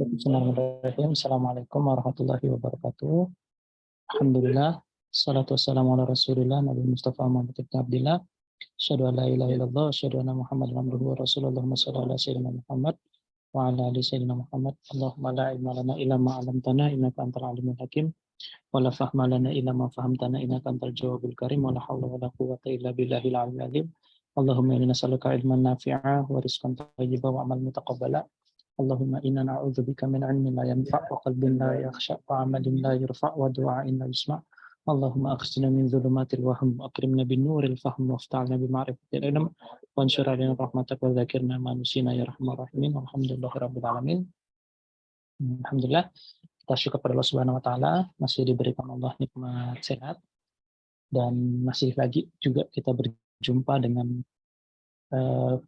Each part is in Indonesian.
Bismillahirrahmanirrahim. Assalamualaikum warahmatullahi wabarakatuh. Alhamdulillah. Salatu wassalamu ala rasulillah Nabi Mustafa Muhammad ibn Abdillah. Asyhadu an la ilaha illallah, asyhadu anna Muhammadan abduhu wa rasuluhu. Allahumma shalli ala sayyidina Muhammad wa ala ali sayyidina Muhammad. Allahumma la ilma lana illa ma 'allamtana innaka antal alimul hakim. Wa la fahma lana illa ma fahamtana innaka antal jawabul karim. Wa la haula wa la quwwata illa billahil aliyyil azim. Allahumma inna nas'aluka ilman nafi'a wa rizqan thayyiban wa 'amalan mutaqabbala. Allahumma inna na'udzubika min 'ilmin la yanfa' wa qalbin la yakhsha wa 'amalin la yurfa' wa du'a'in la yusma'. Allahumma akhrijna min dhulumatil wahm wa akrimna bin nuril fahm wa afta'na bi ma'rifatil ilm wa anshur 'alaina rahmatak wa dzakirna ma nusina ya rahman rahimin. Alhamdulillahirabbil alamin. Alhamdulillah, kita syukur kepada Allah Subhanahu wa taala masih diberikan Allah nikmat sehat dan masih lagi juga kita berjumpa dengan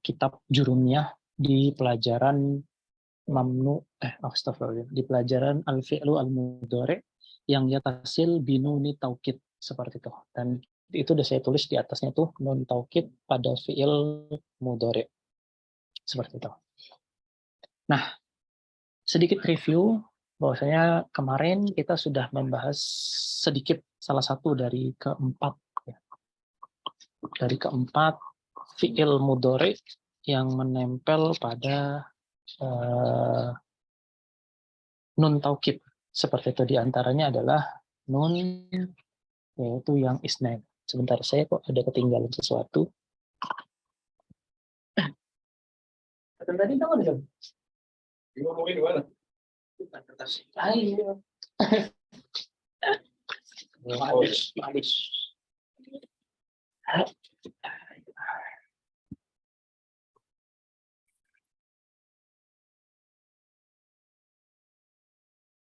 kitab Jurumiyah di pelajaran di pelajaran al-fi'lu al-mudhari yang yatasil binuni taukid seperti itu. Dan itu udah saya tulis di atasnya tuh nun taukid pada fi'il mudhari. Seperti itu. Nah, sedikit review bahwasanya kemarin kita sudah membahas sedikit salah satu dari keempat ya. Dari keempat fi'il mudhari yang menempel pada nun taukid seperti itu, diantaranya adalah nun yaitu yang isnain. Sebentar, saya kok ada ketinggalan sesuatu. Tadi kamu ada ngomongin mana? Malis.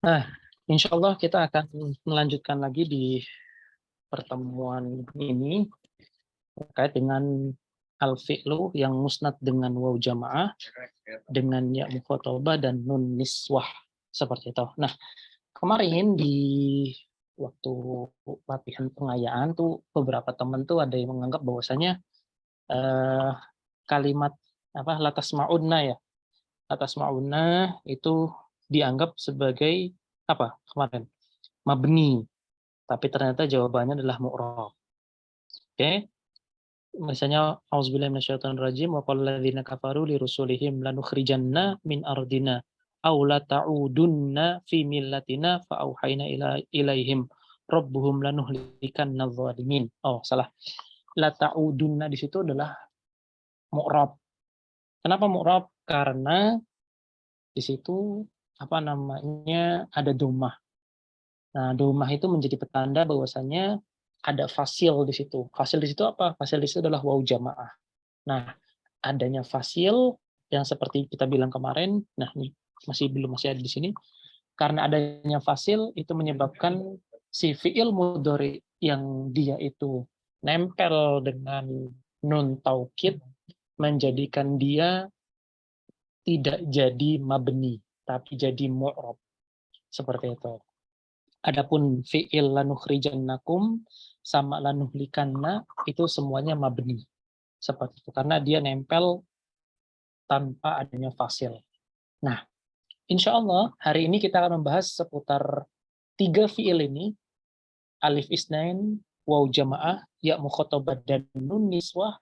Nah, insya Allah kita akan melanjutkan lagi di pertemuan ini terkait dengan al-fi'lu yang musnad dengan waw jamaah, dengan ya mukhatabah dan nun niswah seperti itu. Nah, kemarin di waktu latihan pengayaan tuh beberapa teman tuh ada yang menganggap bahwasanya kalimat latas ma'unna ya. Latas ma'unna itu dianggap sebagai apa kemarin? Mabni. Tapi ternyata jawabannya adalah mu'rab. Oke. Misalnya auzubillahi minasyaitonir rajim wa qala alladziina kafaru li rusulihim lanukhrijanna min ardina aw la ta'udunna fi millatina fa auhayna ilaihim rabbuhum lanuhlikanna dzalimin. Oh, salah. La ta'udunna di situ adalah mu'rab. Kenapa mu'rab? Karena di situ ada dhammah. Nah, dhammah itu menjadi petanda bahwasanya ada fasil di situ. Fasil di situ apa? Fasil di situ adalah waw jamaah. Nah, adanya fasil yang seperti kita bilang kemarin, nah ini masih ada di sini. Karena adanya fasil itu menyebabkan si fi'il mudhari yang dia itu nempel dengan nun taukid menjadikan dia tidak jadi mabni, tapi jadi mu'rab. Seperti itu. Adapun fi'il lanukhrijannakum sama lanuhlikanna itu semuanya mabni. Seperti itu. Karena dia nempel tanpa adanya fasil. Nah, insya Allah hari ini kita akan membahas seputar 3 fi'il ini. Alif isnain, waw jamaah, ya mukhatabah, dan nun niswah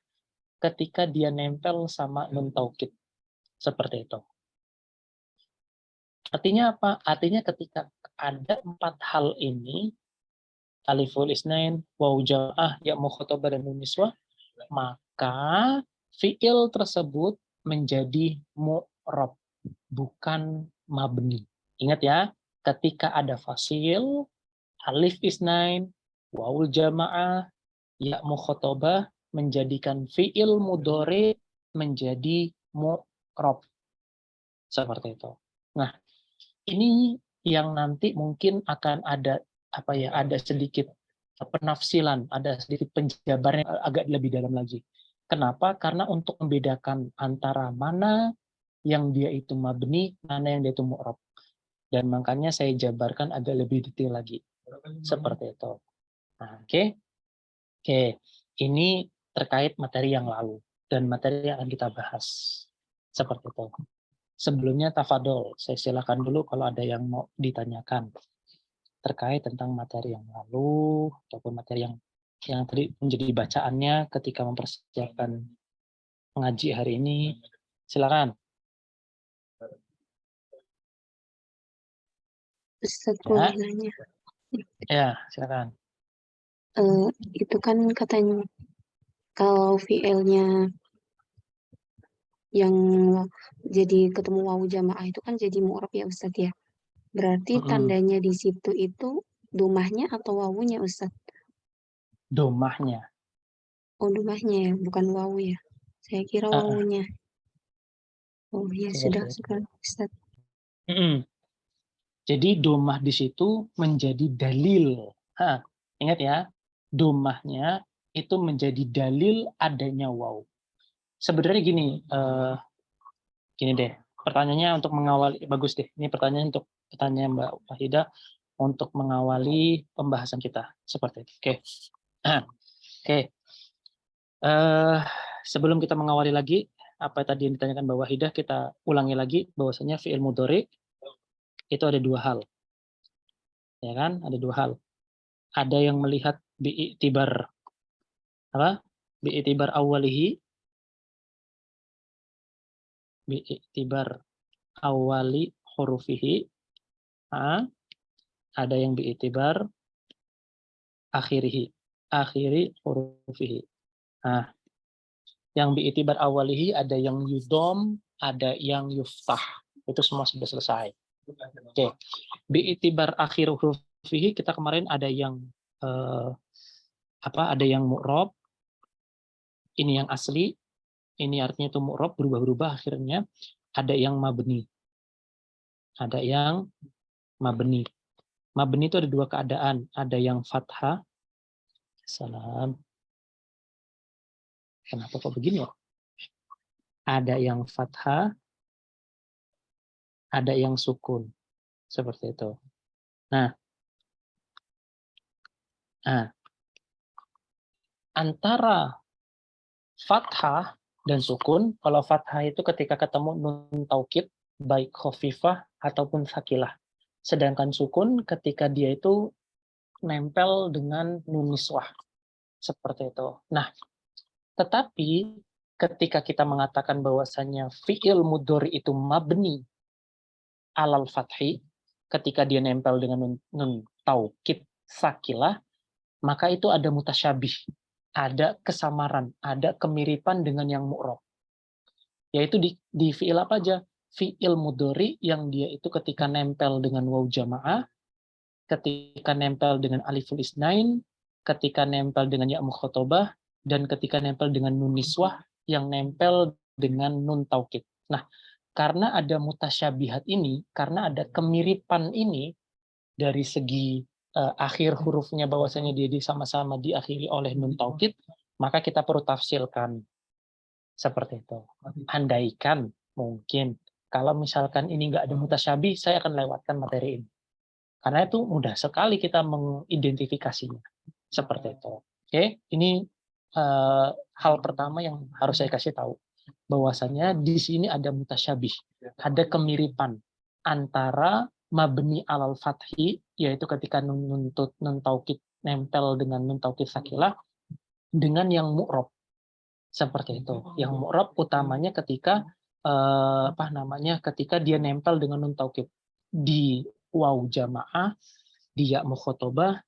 ketika dia nempel sama nun taukid. Seperti itu. Artinya apa? Artinya ketika ada 4 hal ini, aliful isnain, waw jamaah, ya mukhatabah, dan nun niswah, maka fi'il tersebut menjadi mu'rab, bukan mabni. Ingat ya, ketika ada fasil, alif isnain, wawul jamaah, ya mukhatabah menjadikan fi'il mudhari menjadi mu'rab. Seperti itu. Nah, ini yang nanti mungkin akan ada ada sedikit penafsilan, ada sedikit penjabaran yang agak lebih dalam lagi. Kenapa? Karena untuk membedakan antara mana yang dia itu mabni, mana yang dia itu mu'rab. Dan makanya saya jabarkan agak lebih detail lagi. Seperti itu. Nah, oke. Ini terkait materi yang lalu dan materi yang akan kita bahas. Seperti itu. Sebelumnya tafadol, saya silakan dulu kalau ada yang mau ditanyakan terkait tentang materi yang lalu ataupun materi yang tadi menjadi bacaannya ketika mempersiapkan mengaji hari ini. Silakan. Ustaz Ya, boleh nanya. ya silakan. Itu kan katanya kalau VL-nya yang jadi ketemu wawu jamaah itu kan jadi mu'rab ya Ustaz ya. Berarti Mm-mm. tandanya di situ itu domahnya atau wawunya Ustaz? Domahnya. Oh domahnya ya, bukan wawu ya. Saya kira Uh-uh. wawunya. Oh ya Seperti sudah itu. sekarang Ustaz. Mm-mm. Jadi domah di situ menjadi dalil. Ingat ya, domahnya itu menjadi dalil adanya waw. Sebenarnya gini deh. Pertanyaannya untuk mengawali, bagus deh. Ini pertanyaan Mbak Wahida untuk mengawali pembahasan kita seperti itu. Oke. Oke. Sebelum kita mengawali lagi apa tadi yang ditanyakan Mbak Wahidah, kita ulangi lagi bahwasanya fi'il mudhari itu ada dua hal. Ya kan? Ada dua hal. Ada yang melihat bi'itibar apa? Bi'itibar awalihi, bi'itibar awali hurufihi. Ada yang bi'itibar akhirihi, akhiri hurufihi. Nah, yang bi'itibar awalihi ada yang yudom, ada yang yuftah. Itu semua sudah selesai. Oke. Bi'itibar akhir hurufihi kita kemarin ada yang ada yang mu'rob, ini yang asli, ini artinya itu mu'rob berubah-ubah akhirnya, ada yang mabni. Ada yang mabni. Mabni itu ada dua keadaan, ada yang fathah. Salam. Kenapa kok begini ya? Ada yang fathah, ada yang sukun. Seperti itu. Nah, antara fathah dan sukun, kalau fathah itu ketika ketemu nun taukid, baik khafifah ataupun sakilah. Sedangkan sukun ketika dia itu nempel dengan nun niswah. Seperti itu. Nah, tetapi ketika kita mengatakan bahwasanya fi'il mudhari itu mabni alal fathi, ketika dia nempel dengan nun taukid sakilah, maka itu ada mutasyabih, ada kesamaran, ada kemiripan dengan yang mu'rob. Yaitu di fi'il apa aja? Fi'il mudhari yang dia itu ketika nempel dengan waw jamaah, ketika nempel dengan aliful isnain, ketika nempel dengan ya mukhatabah, dan ketika nempel dengan nun niswah yang nempel dengan nun taukid. Nah, karena ada mutasyabihat ini, karena ada kemiripan ini dari segi akhir hurufnya bahwasanya dia sama-sama diakhiri oleh nun taukid, maka kita perlu tafsirkan seperti itu. Andaikan mungkin kalau misalkan ini nggak ada mutasyabih, saya akan lewatkan materi ini. Karena itu mudah sekali kita mengidentifikasinya. Seperti itu. Oke, ini hal pertama yang harus saya kasih tahu. Bahwasannya di sini ada mutasyabih, ada kemiripan antara mabni alal fathi, yaitu ketika nun taukid nempel dengan nun taukid sakilah, dengan yang mu'rob. Seperti itu. Yang mu'rob utamanya ketika ketika dia nempel dengan nun taukid di waw jamaah, di ya mukhatabah,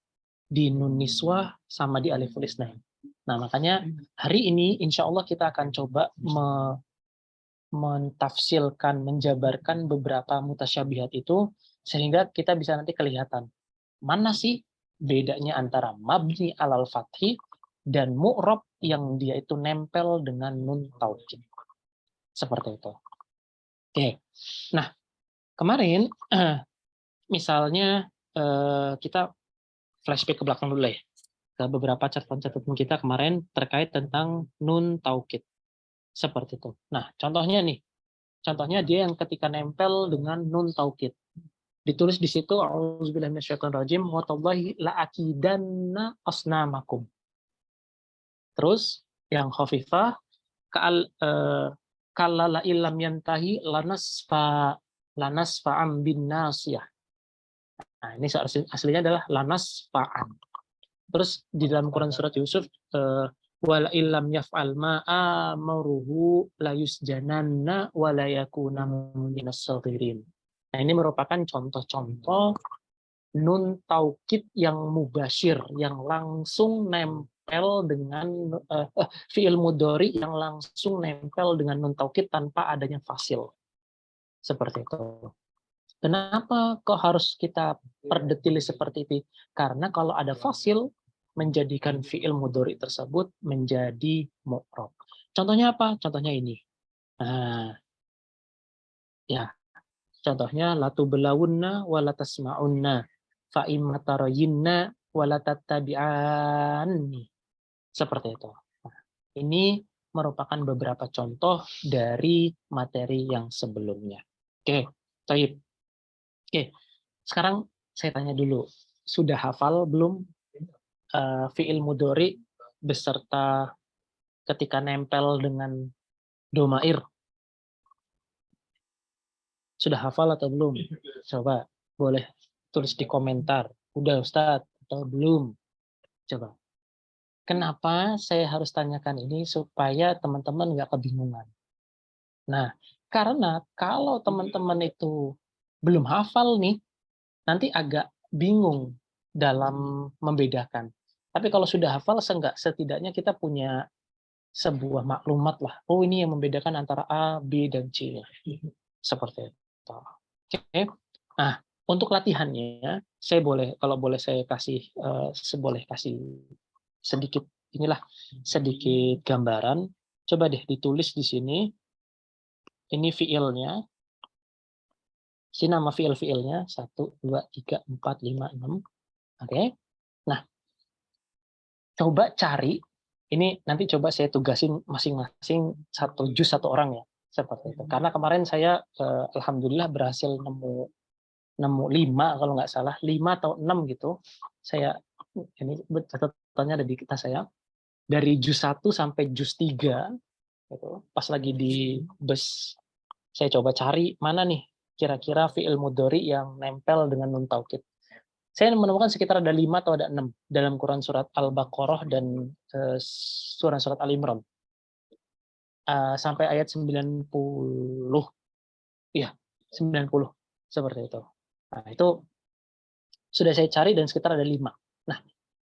di nun niswah, sama di aliful isnain. Nah, makanya hari ini insya Allah kita akan coba mentafsilkan, menjabarkan beberapa mutasyabihat itu sehingga kita bisa nanti kelihatan mana sih bedanya antara mabni alal fathi dan mu'rob yang dia itu nempel dengan nun taukid. Seperti itu. Oke. Nah, kemarin misalnya kita flashback ke belakang dulu ya. Ke beberapa catatan-catatan kita kemarin terkait tentang nun taukid. Seperti itu. Nah, contohnya nih. Contohnya dia yang ketika nempel dengan nun taukid. Ditulis di situ auzubillahi minasyaitonirrajim wa tallahi la akidanna asnamakum. Terus yang khafifah kalla la illam yantahi lanasfa'am bin nasiyah. Nah, ini aslinya adalah lanasfa'an. Terus di dalam Quran surat Yusuf wala illam yaf'al ma amaruhu la yusjananna wa la yakuna minas saghirin. Nah, ini merupakan contoh-contoh nun taukid yang mubasyir, yang langsung nempel dengan fi'il mudhari yang langsung nempel dengan nun taukid tanpa adanya fasil. Seperti itu. Kenapa kok harus kita perdetili seperti itu? Karena kalau ada fasil, menjadikan fi'il mudhari tersebut menjadi mu'rab. Contohnya apa? Contohnya ini. Nah, ya, contohnya latubelawunna walatasma'unna fa'imma tarayinna walatattabi'anni. Seperti itu. Nah, ini merupakan beberapa contoh dari materi yang sebelumnya. Oke, baik. Oke, sekarang saya tanya dulu, sudah hafal belum fi'il mudhari beserta ketika nempel dengan domair? Sudah hafal atau belum? Coba, boleh tulis di komentar. Udah Ustadz atau belum? Coba. Kenapa saya harus tanyakan ini? Supaya teman-teman nggak kebingungan. Nah, karena kalau teman-teman itu belum hafal nih, nanti agak bingung dalam membedakan. Tapi kalau sudah hafal, setidaknya kita punya sebuah maklumat lah. Oh, ini yang membedakan antara A, B, dan C. Seperti itu. Oke. Nah, untuk latihannya, saya boleh, kalau boleh saya kasih, kasih sedikit sedikit gambaran. Coba deh ditulis di sini. Ini fiilnya. Sini nama fiil-fiilnya 1, 2, 3, 4, 5, 6. Oke. Nah, coba cari. Ini nanti coba saya tugasin masing-masing satu juz satu orang ya, seperti itu. Karena kemarin saya alhamdulillah berhasil nemu 5 kalau nggak salah, 5 atau 6 gitu. Saya ini catatannya ada di kita saya. Dari juz 1 sampai juz 3 gitu. Pas lagi di bus saya coba cari mana nih kira-kira fi'il mudhari yang nempel dengan nun taukid. Saya menemukan sekitar ada 5 atau ada 6 dalam Quran surat Al-Baqarah dan surat Al-Imran. Sampai ayat 90. Iya, 90. Seperti itu. Nah, itu sudah saya cari dan sekitar ada 5. Nah,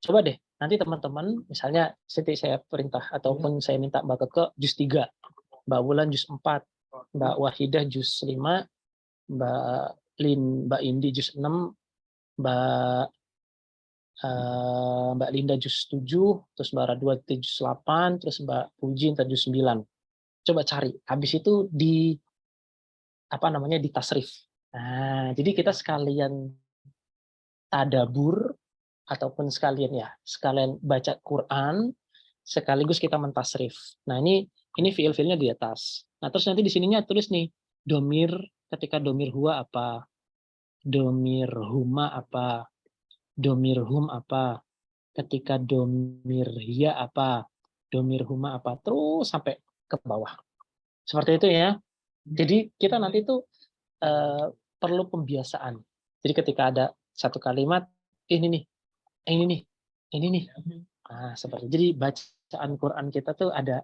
coba deh, nanti teman-teman, misalnya seperti saya perintah, ataupun saya minta Mbak Keke juz 3, Mbak Wulan juz 4, Mbak Wahidah juz 5, Mbak Indi juz 6, Mbak Linda juz 7, terus Mbak Radwa juz 8, terus Mbak Puji juz 9. Coba cari. Habis itu di tasrif. Nah, jadi kita sekalian tadabur ataupun sekalian baca Quran sekaligus kita mentasrif. Nah, ini fiil-fiilnya di atas. Nah, terus nanti di sininya tulis nih domir, ketika domir huwa apa, domir huma apa, domir hum apa, ketika domir hiya apa, domir huma apa, terus sampai ke bawah. Seperti itu ya. Jadi kita nanti itu perlu pembiasaan. Jadi ketika ada satu kalimat, ini nih. Nah, seperti jadi bacaan Quran kita tuh ada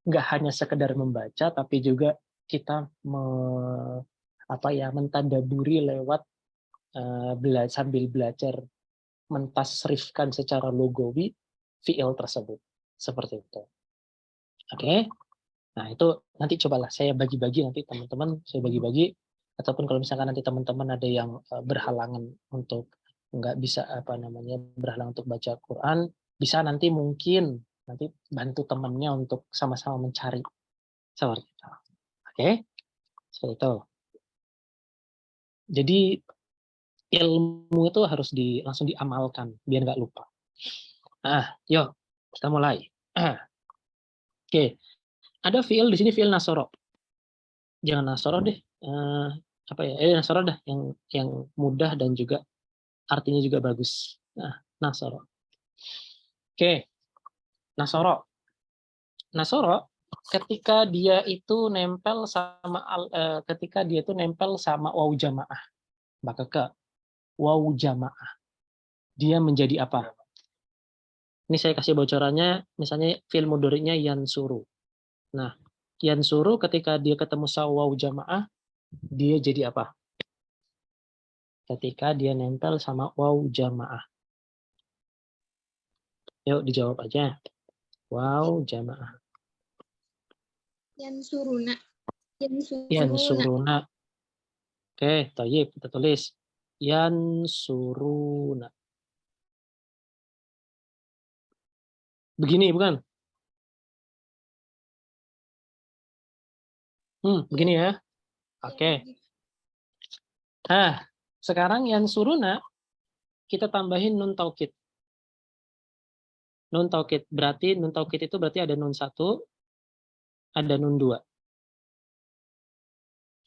nggak hanya sekedar membaca, tapi juga kita mentadaburi lewat sambil belajar mentasrifkan secara logawi fiil tersebut. Seperti itu. Oke. Nah, itu nanti cobalah saya bagi-bagi nanti teman-teman, saya bagi-bagi, ataupun kalau misalkan nanti teman-teman ada yang berhalangan untuk nggak bisa berhalangan untuk baca Quran, bisa nanti mungkin nanti bantu temannya untuk sama-sama mencari seperti itu. Oke, seperti itu. Jadi ilmu itu harus langsung diamalkan biar nggak lupa. Nah, yuk kita mulai. Oke, ada fiil di sini, fiil nasoro. Jangan nasoro deh. Nasoro dah yang mudah dan juga artinya juga bagus. Nah, nasoro. Oke. Nasoro ketika dia itu nempel sama ketika dia itu nempel sama waw jamaah. Maka ke waw jamaah. Dia menjadi apa? Ini saya kasih bocorannya, misalnya fi'il mudhari'nya yansuru. Nah, yansuru ketika dia ketemu sama waw jamaah, dia jadi apa? Ketika dia nempel sama waw jamaah. Yuk dijawab aja. Waw jamaah. Yansuruna. Yansuruna. Yansuruna. Oke, thayyib, kita tulis. Yansuruna. Begini bukan? Begini ya. Oke. Nah, sekarang yansuruna kita tambahin nun taukid. Nun taukid berarti nun taukid itu berarti ada nun 1, ada nun 2.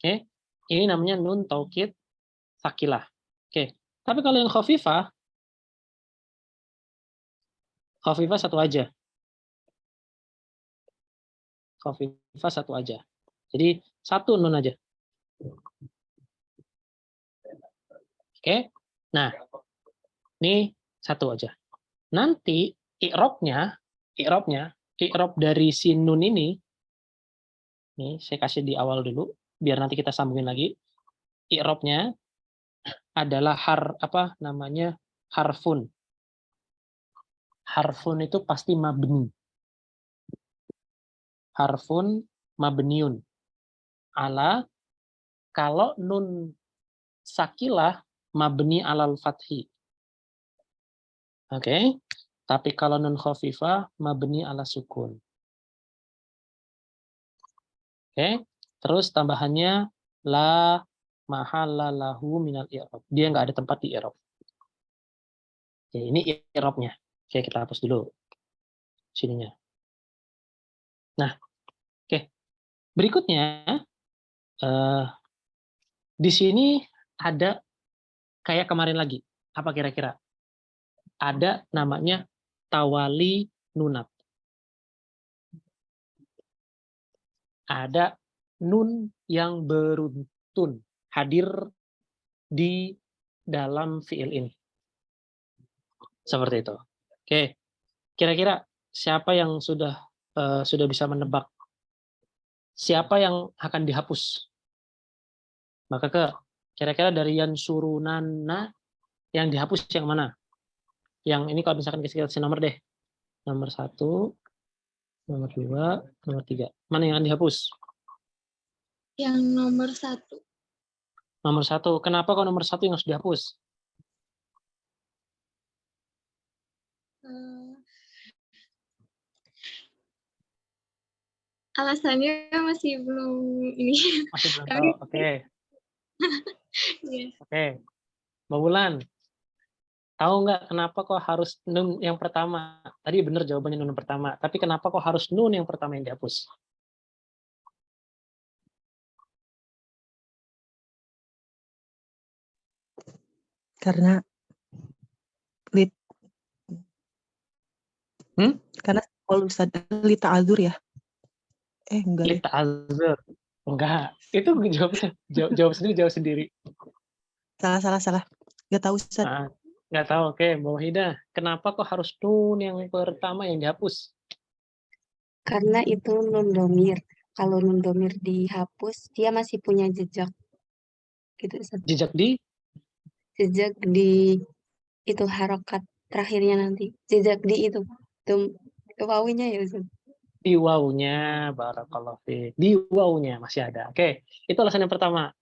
Oke. Ini namanya nun taukid sakilah. Oke. Tapi kalau yang khafifah satu aja. Khafifah satu aja. Jadi satu nun aja. Oke. Nah, ini satu aja. Nanti i'rabnya i'rab dari si nun ini saya kasih di awal dulu biar nanti kita sambungin lagi. I'rabnya adalah harfun. Harfun itu pasti mabni. Harfun mabniun. Ala kalau nun sakilah mabni alal fathi. Oke. Tapi kalau nun khafifah mabni ala sukun. Oke. Terus tambahannya la mahalla lahu minal i'rab. Dia nggak ada tempat di i'rab. Oke, ini i'rabnya. Oke, kita hapus dulu sininya. Nah, oke. Berikutnya di sini ada kayak kemarin lagi. Apa kira-kira? Ada namanya tawali nunat. Ada nun yang beruntun hadir di dalam fiil ini. Seperti itu. Oke. Kira-kira siapa yang sudah bisa menebak siapa yang akan dihapus? Maka kira-kira dari yansurunana yang dihapus yang mana? Yang ini kalau misalkan kita kasih nomor deh. Nomor 1, nomor 2, nomor 3. Mana yang akan dihapus? Yang nomor 1. Nomor 1. Kenapa kok nomor 1 yang harus dihapus? Alasannya masih belum ini. Masih belum tahu. Oke. Yes. Oke. Mbak Wulan, tahu nggak kenapa kok harus nun yang pertama? Tadi benar jawabannya nun yang pertama. Tapi kenapa kok harus nun yang pertama yang dihapus? Karena karena kalau Ustaz lita azur ya. Enggak deh. Lita azur. Enggak. Itu jawab sendiri. Salah. Enggak tahu Ustaz. Nggak tahu. Oke, Mbak Wahida. Kenapa kok harus nun yang pertama yang dihapus? Karena itu nun domir. Kalau nun domir dihapus, dia masih punya jejak. Gitu, Ustaz. Jejak di itu harokat terakhirnya nanti. Jejak di itu. Wawinya ya, Ustaz. Di wawunya, barakallahu fiik. Di wawunya masih ada. Oke, itu alasan yang pertama.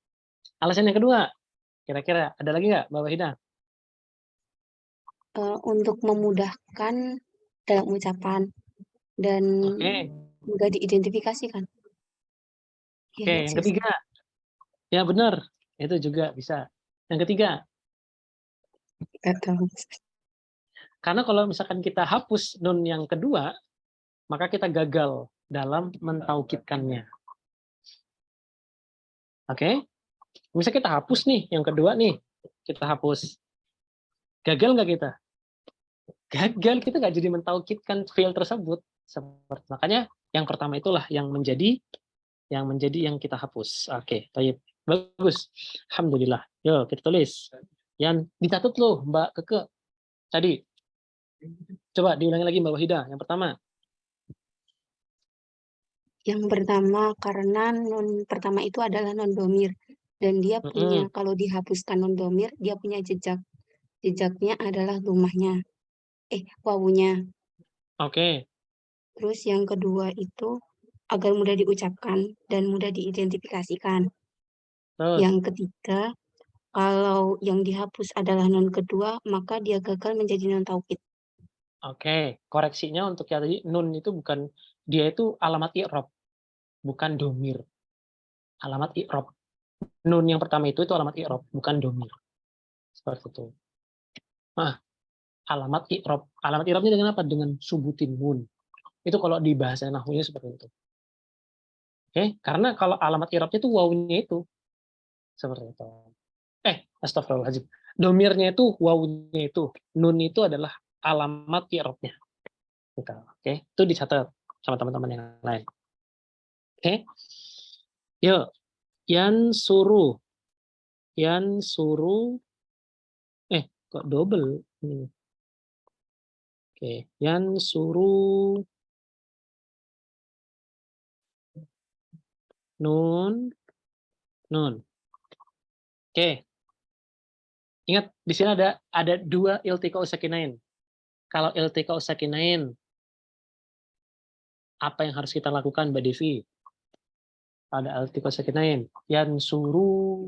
Alasan yang kedua, kira-kira ada lagi nggak, Mbak Wahida? Untuk memudahkan dalam ucapan dan mudah diidentifikasikan. Oke, yang ketiga. Ya benar, itu juga bisa. Yang ketiga. Nggak tahu. Karena kalau misalkan kita hapus nun yang kedua, maka kita gagal dalam mentaukidkannya. Oke? Misalnya kita hapus nih, yang kedua nih, kita hapus. Gagal nggak kita? Gagal, kita nggak jadi mentaukidkan fiil tersebut. Makanya Yang pertama itulah yang menjadi yang kita hapus. Oke, baik. Bagus. Alhamdulillah. Yuk, kita tulis. Yang dicatat loh, Mbak Keke. Tadi. Coba diulangi lagi Mbak Wahida. Yang pertama. Yang pertama karena non pertama itu adalah non domir dan dia punya kalau dihapuskan non domir dia punya jejak. Jejaknya adalah rumahnya. Wawunya. Oke. Terus yang kedua itu agar mudah diucapkan dan mudah diidentifikasikan. Terus. Yang ketiga, kalau yang dihapus adalah non kedua, maka dia gagal menjadi non taukid. Oke, koreksinya untuk yang tadi nun itu bukan, dia itu alamat i'rab, bukan domir. Alamat i'rab. Nun yang pertama itu alamat i'rab, bukan domir. Seperti itu. Nah, alamat i'rab. Alamat i'rabnya dengan apa? Dengan subutin nun. Itu kalau di bahasa nahwunya seperti itu. Oke, karena kalau alamat i'rabnya itu wawunya itu. Seperti itu. Astagfirullahaladzim. Domirnya itu wawunya itu. Nun itu adalah alamat i'rabnya. Gitu. Oke, itu dicatat sama teman-teman yang lain. Oke. Yuk, yan suruh kok double ini. Oke, yan suruh nun. Oke. Ingat di sini ada dua iltiqa sakinain. Kalau iltiqa sakinain apa yang harus kita lakukan Mbak Devi? Ada iltiqa sakinain, yan suruh.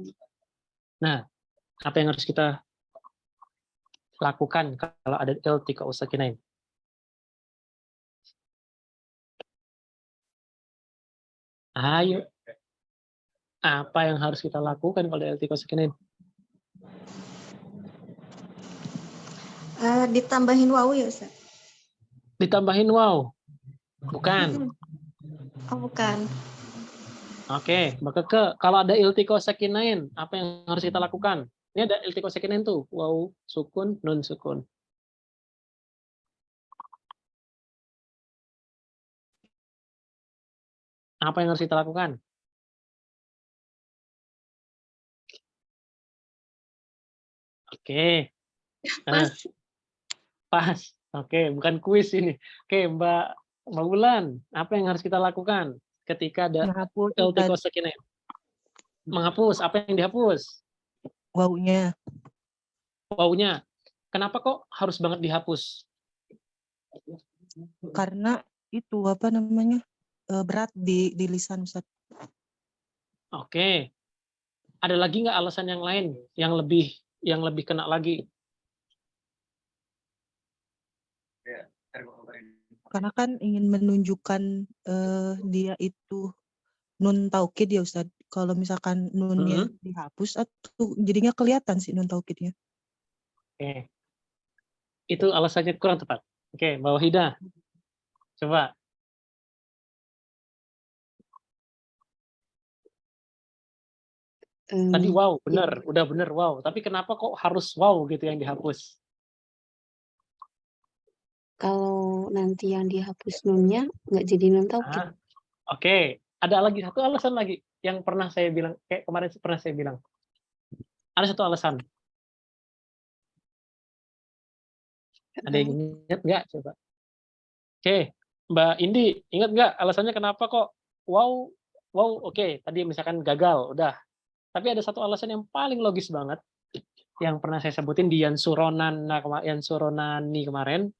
Nah, apa yang harus kita lakukan kalau ada iltiqa sakinain? Ayo. Apa yang harus kita lakukan kalau ada iltiqa sakinain? Ditambahin wawu ya Ustaz? Ditambahin waw. Bukan. Oh bukan. Oke, maka kalau ada iltiqa sakinain, apa yang harus kita lakukan? Ini ada iltiqa sakinain tuh, waw sukun, nun sukun. Apa yang harus kita lakukan? Oke. Pas. Oke, bukan kuis ini. Oke, Mbak Wulan, apa yang harus kita lakukan ketika ada Menghapus iltiqa sakinain? Menghapus. Apa yang dihapus? wawunya. Wawunya. Kenapa kok harus banget dihapus? Karena itu apa namanya? Berat di lisan Ustaz. Oke. Ada lagi nggak alasan yang lain yang lebih kena lagi? Karena kan ingin menunjukkan dia itu nun taukid ya Ustaz. Kalau misalkan nunnya dihapus atau jadinya kelihatan sih nun taukidnya. Oke. Itu alasannya kurang tepat. Oke, Mbak Wahida. Coba. Tadi wow, benar, udah benar wow. Tapi kenapa kok harus wow gitu yang dihapus? Kalau nanti yang dihapus nunnya nggak jadi non taukid. Oke, ada lagi satu alasan lagi yang pernah saya bilang, kayak kemarin pernah saya bilang. Ada satu alasan. Ada yang ingat nggak? Coba. Oke, Mbak Indi, ingat nggak alasannya kenapa kok wow, oke, tadi misalkan gagal, udah. Tapi ada satu alasan yang paling logis banget, yang pernah saya sebutin di Yansuronani kemarin,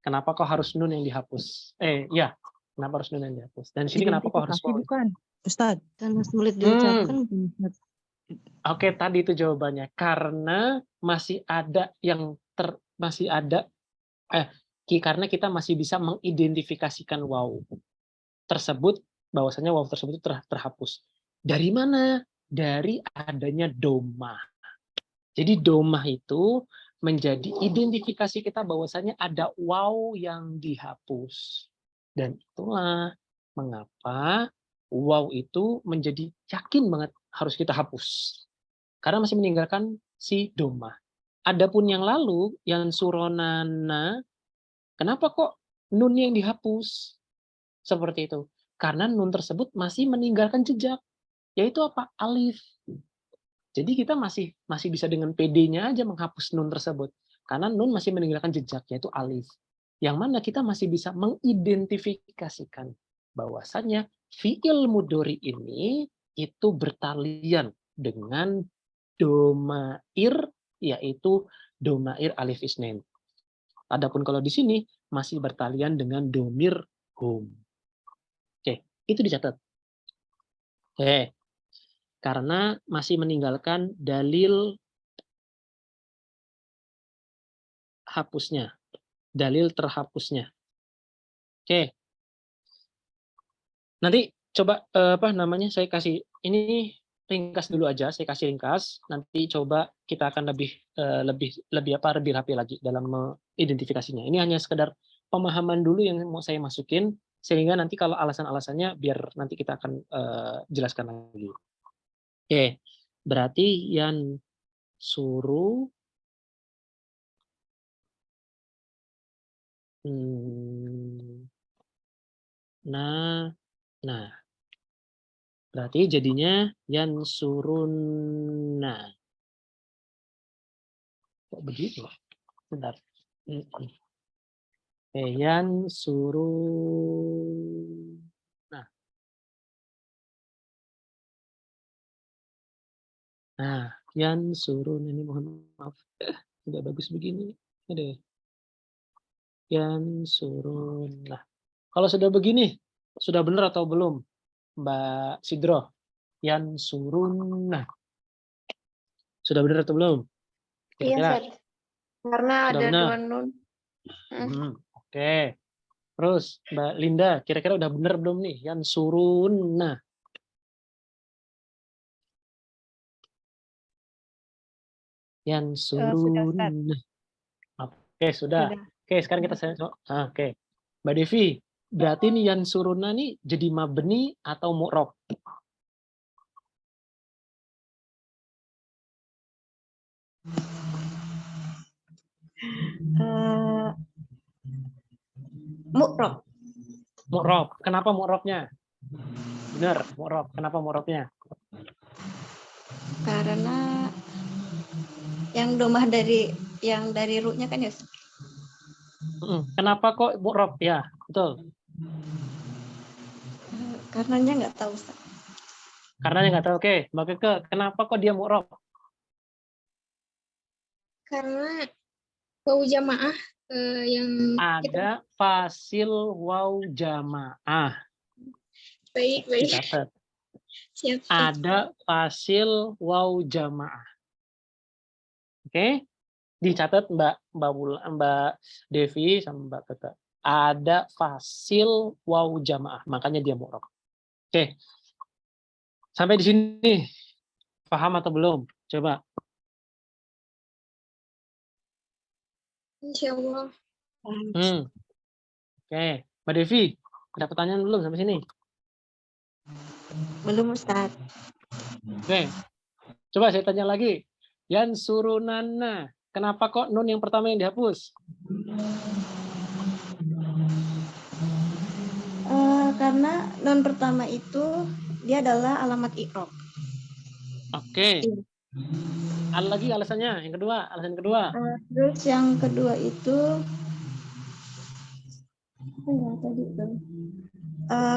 kenapa kok harus nun yang dihapus? Ya, kenapa harus nun yang dihapus? Dan di sini kenapa kok harus wow? Bukan, Ustaz. Karena sulit diucapkan. Oke, tadi itu jawabannya. Karena masih ada karena kita masih bisa mengidentifikasikan wow tersebut, bahwasanya wow tersebut terhapus. Dari mana? Dari adanya domah. Jadi domah itu menjadi identifikasi kita bahwasanya ada wow yang dihapus. Dan itulah mengapa wow itu menjadi yakin banget harus kita hapus. Karena masih meninggalkan si domah. Adapun yang lalu, yang suronana, kenapa kok nun yang dihapus? Seperti itu. Karena nun tersebut masih meninggalkan jejak, yaitu apa? Alif. Jadi kita masih bisa dengan PD-nya aja menghapus nun tersebut. Karena nun masih meninggalkan jejak, yaitu alif. Yang mana kita masih bisa mengidentifikasikan bahwasannya fi'il mudhari ini itu bertalian dengan domair, yaitu domair alif isnain. Adapun kalau di sini masih bertalian dengan domir hum. Oke, itu dicatat. Oke. Karena masih meninggalkan dalil hapusnya, dalil terhapusnya. Oke. Nanti coba saya kasih ini ringkas dulu aja, saya kasih ringkas. Nanti coba kita akan lebih rapi lagi dalam mengidentifikasinya. Ini hanya sekedar pemahaman dulu yang mau saya masukin, sehingga nanti kalau alasan-alasannya biar nanti kita akan jelaskan lagi. Oke, berarti yang suruh nah berarti jadinya yan suruna. Kok begitu? Bentar. Yan suruna. Nah, yan surun ini mohon maaf. Tidak bagus begini. Ada. Yan surun. Nah, kalau sudah begini, sudah benar atau belum, Mbak Sidro? Yan surun. Nah, sudah benar atau belum? Iya, Kira-kira? Sir. Karena Sudah ada benar? dua nun. Oke. Terus Mbak Linda, kira-kira udah benar belum nih? Yan surun. Nah. Yan Sudah, surun. Ustaz. Oke, sudah. Oke, sekarang kita oke. Mbak Devi, berarti nih yan suruna nih jadi mabni atau mu'rob? Mu'rob. Mu'rob. Kenapa mu'robnya? Benar, mu'rob. Kenapa mu'robnya? Karena yang domah dari ru-nya kan ya, Ustaz? Kenapa kok mu'rob? Ya, betul. Karenanya nggak tahu, Ustaz. Karena nggak tahu. Oke, Mbak Keke, kenapa kok dia mu'rob? Karena wawu jamaah yang Ada fasil waw jamaah. baik. Dicatat. Siap. Ada fasil waw jamaah. Oke? Dicatat Mbak Devi sama Mbak Keke. Ada fasil waw jamaah, makanya dia mu'rob. Oke. Sampai di sini paham atau belum? Coba. Insyaallah. Oke, Mbak Devi, ada pertanyaan belum sampai sini? Belum, Ustaz. Oke. Coba saya tanya lagi. Yan surunana. Kenapa kok nun yang pertama yang dihapus? Karena nun pertama itu dia adalah alamat i'rab. Oke. Ada lagi alasannya? Yang kedua, alasan kedua. Terus yang kedua itu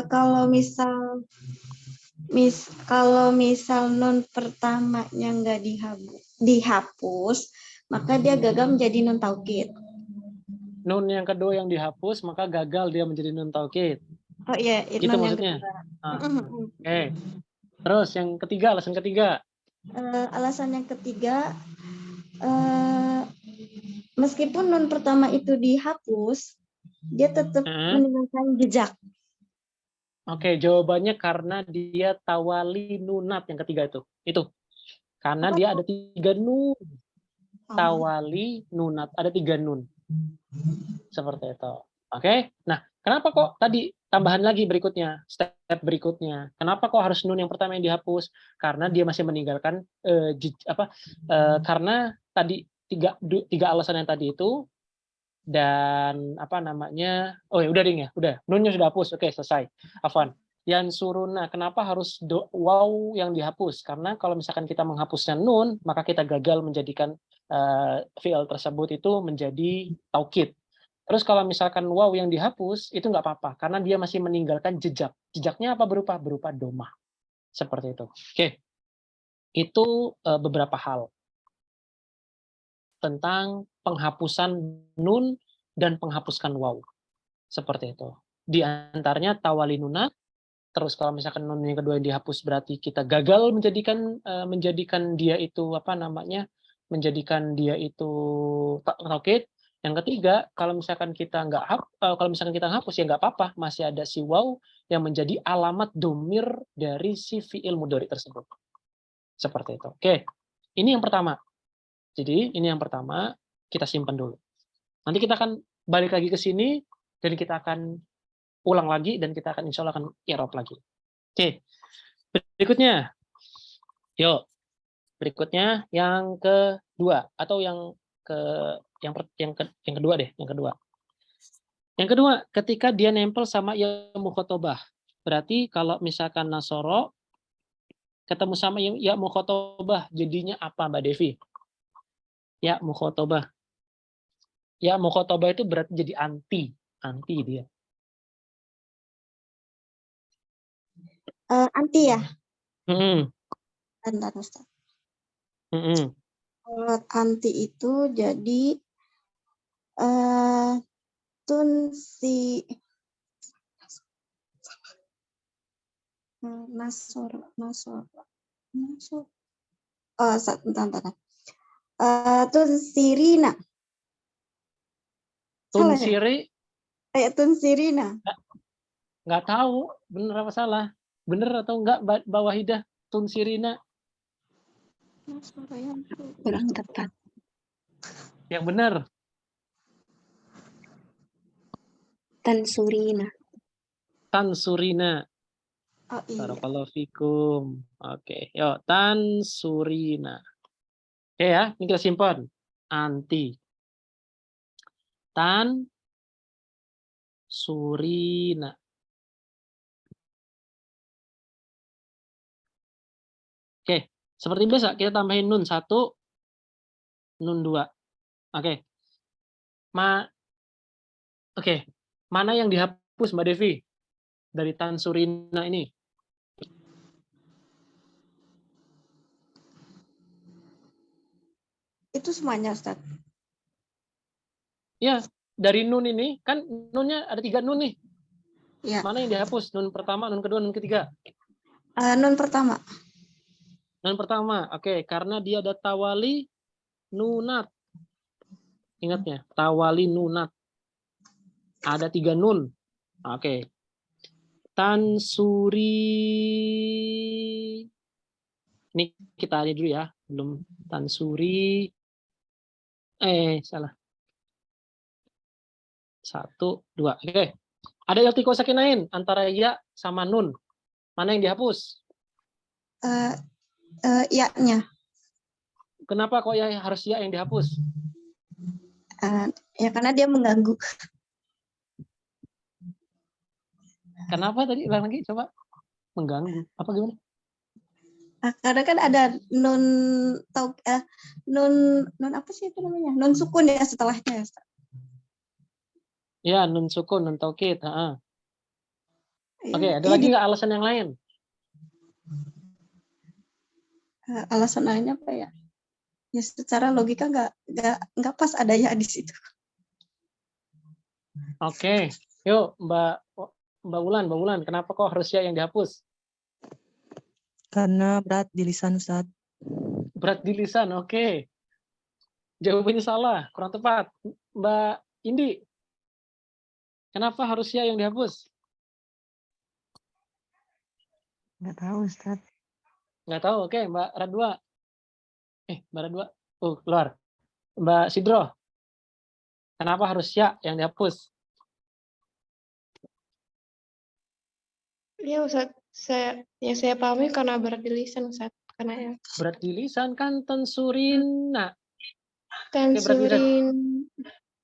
kalau misal nun pertamanya nggak dihapus, maka dia gagal menjadi nun taukid. Nun yang kedua yang dihapus, maka gagal dia menjadi nun taukid. Oh iya, Gitu nun maksudnya. yang kedua. Oke. Terus yang ketiga, alasan ketiga. Alasan yang ketiga, meskipun nun pertama itu dihapus, dia tetap meninggalkan jejak. Oke, jawabannya karena dia tawali nunat yang ketiga itu. Itu. Karena dia ada 3 nun. Tawali nunat, ada 3 nun. Seperti itu. Oke. Nah, kenapa kok tadi tambahan lagi berikutnya, step berikutnya. Kenapa kok harus nun yang pertama yang dihapus? Karena dia masih meninggalkan karena tadi tiga alasan yang tadi itu dan apa namanya? Oh ya udah ding ya, udah. Nunnya sudah hapus. Oke, selesai. Afwan. Yansuruna, kenapa harus waw yang dihapus? Karena kalau misalkan kita menghapusnya nun, maka kita gagal menjadikan fi'il tersebut itu menjadi taukid. Terus kalau misalkan waw yang dihapus, itu nggak apa-apa, karena dia masih meninggalkan jejak. Jejaknya apa berupa? Berupa domah. Seperti itu. Oke. Itu beberapa hal tentang penghapusan nun dan penghapuskan waw. Seperti itu. Di antaranya tawalinuna. Terus kalau misalkan nun yang kedua yang dihapus berarti kita gagal menjadikan dia itu apa namanya? Menjadikan dia itu taukid. Yang ketiga, kalau misalkan kita hapus ya nggak apa-apa, masih ada si waw yang menjadi alamat domir dari si fi'il mudhari tersebut. Seperti itu. Oke. Ini yang pertama. Jadi ini yang pertama, kita simpan dulu. Nanti kita akan balik lagi ke sini dan kita akan ulang lagi dan kita akan insya Allah akan i'rab lagi. Oke. Berikutnya. Yuk. Berikutnya yang kedua atau yang kedua deh, yang kedua. Yang kedua, ketika dia nempel sama ya mukhotobah. Berarti kalau misalkan nasoro ketemu sama ya mukhotobah, jadinya apa Mbak Devi? Ya mukhotobah. Ya mukhotobah itu berarti jadi anti dia. Anti ya? Mm-mm. Bentar, Ustaz. Mm-mm. Kalau anti itu jadi tunsi nasor. Oh, bentar. Tunsirina. Salah ya? Tunsiri Kayak tunsirina. nggak tahu bener apa salah. Bener atau enggak Mbak Wahidah? Tunsirina Kurang tepat. yang benar. Tansurina. Tansurina. Oh iya. Barakallahu fikum. Oke, yuk tansurina. Oke ya, ini kita simpan. Anti. Tan surina. Oke, seperti biasa kita tambahin nun 1, nun 2. Oke. Oke. Mana yang dihapus Mbak Devi dari tansurina ini? Itu semuanya, Ustaz. Ya, dari nun ini kan nunnya ada 3 nun nih. Ya. Mana yang dihapus? Nun pertama, nun kedua, nun ketiga. Nun pertama. Nun pertama, oke, karena dia ada tawali nunat. Ingatnya, tawali nunat. Ada 3 nun. Oke. Tansuri. Ini kita aja dulu ya, belum tansuri. Salah. 1, 2. Oke. Ada iltiqo sakinain antara ya sama nun. Mana yang dihapus? Ya-nya. Kenapa kok ya harus ya yang dihapus? Ya karena dia mengganggu. Kenapa tadi? Ulang lagi coba. Mengganggu. Apa gimana? Karena kan ada nun apa sih itu namanya? Nun sukun ya setelahnya. Ya, nun sukun, nun taukid. Oke, ada Iya, lagi nggak alasan yang lain? Alasan lainnya apa ya? Ya secara logika nggak pas ada ya di situ. Oke, yuk Mbak Wulan, kenapa kok harus ya yang dihapus? Karena berat di lisan, Ustaz. Berat di lisan, oke. Jawabannya salah, kurang tepat. Mbak Indi, kenapa harus ya yang dihapus? Nggak tahu, Ustaz. Nggak tahu, oke. Mbak Radwa. Mbak Radwa. Keluar. Mbak Sidro, kenapa harus ya yang dihapus? Iya Ustaz, saya pahami karena berat di lisan Ustaz. Karena ya. Berat di lisan kan tansurina.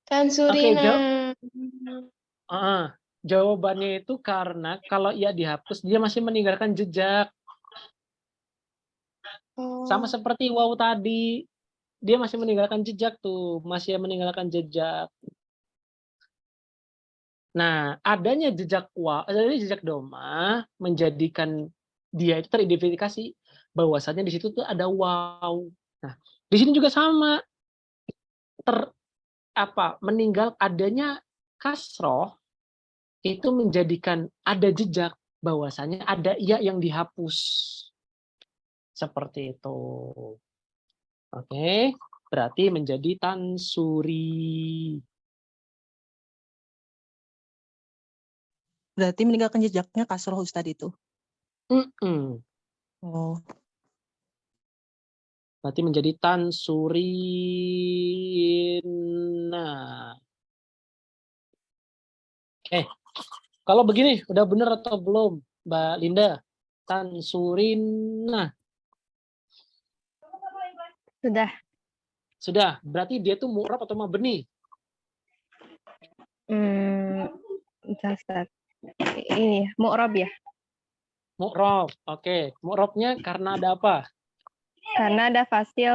Tansurina. Jawabannya itu karena kalau ia dihapus, dia masih meninggalkan jejak. Sama Oh, seperti wow tadi, dia masih meninggalkan jejak tuh, masih meninggalkan jejak. Nah, adanya jejak doma menjadikan dia itu teridentifikasi bahwasanya di situ tuh ada wow. Nah, di sini juga sama. Meninggal adanya kasroh itu menjadikan ada jejak bahwasanya ada ia yang dihapus. Seperti itu. Oke, berarti menjadi tansuri. Berarti meninggalkan jejaknya kasroh Ustadz itu. Mm-mm. Oh, Berarti menjadi tansurina. Kalau begini, udah bener atau belum, Mbak Linda? Tansurina. Sudah. Sudah, berarti dia tuh mu'rab atau mabni? Ustaz. Ini mu'rab ya. Mu'rab. Oke, mu'rabnya karena ada apa? Karena ada fasil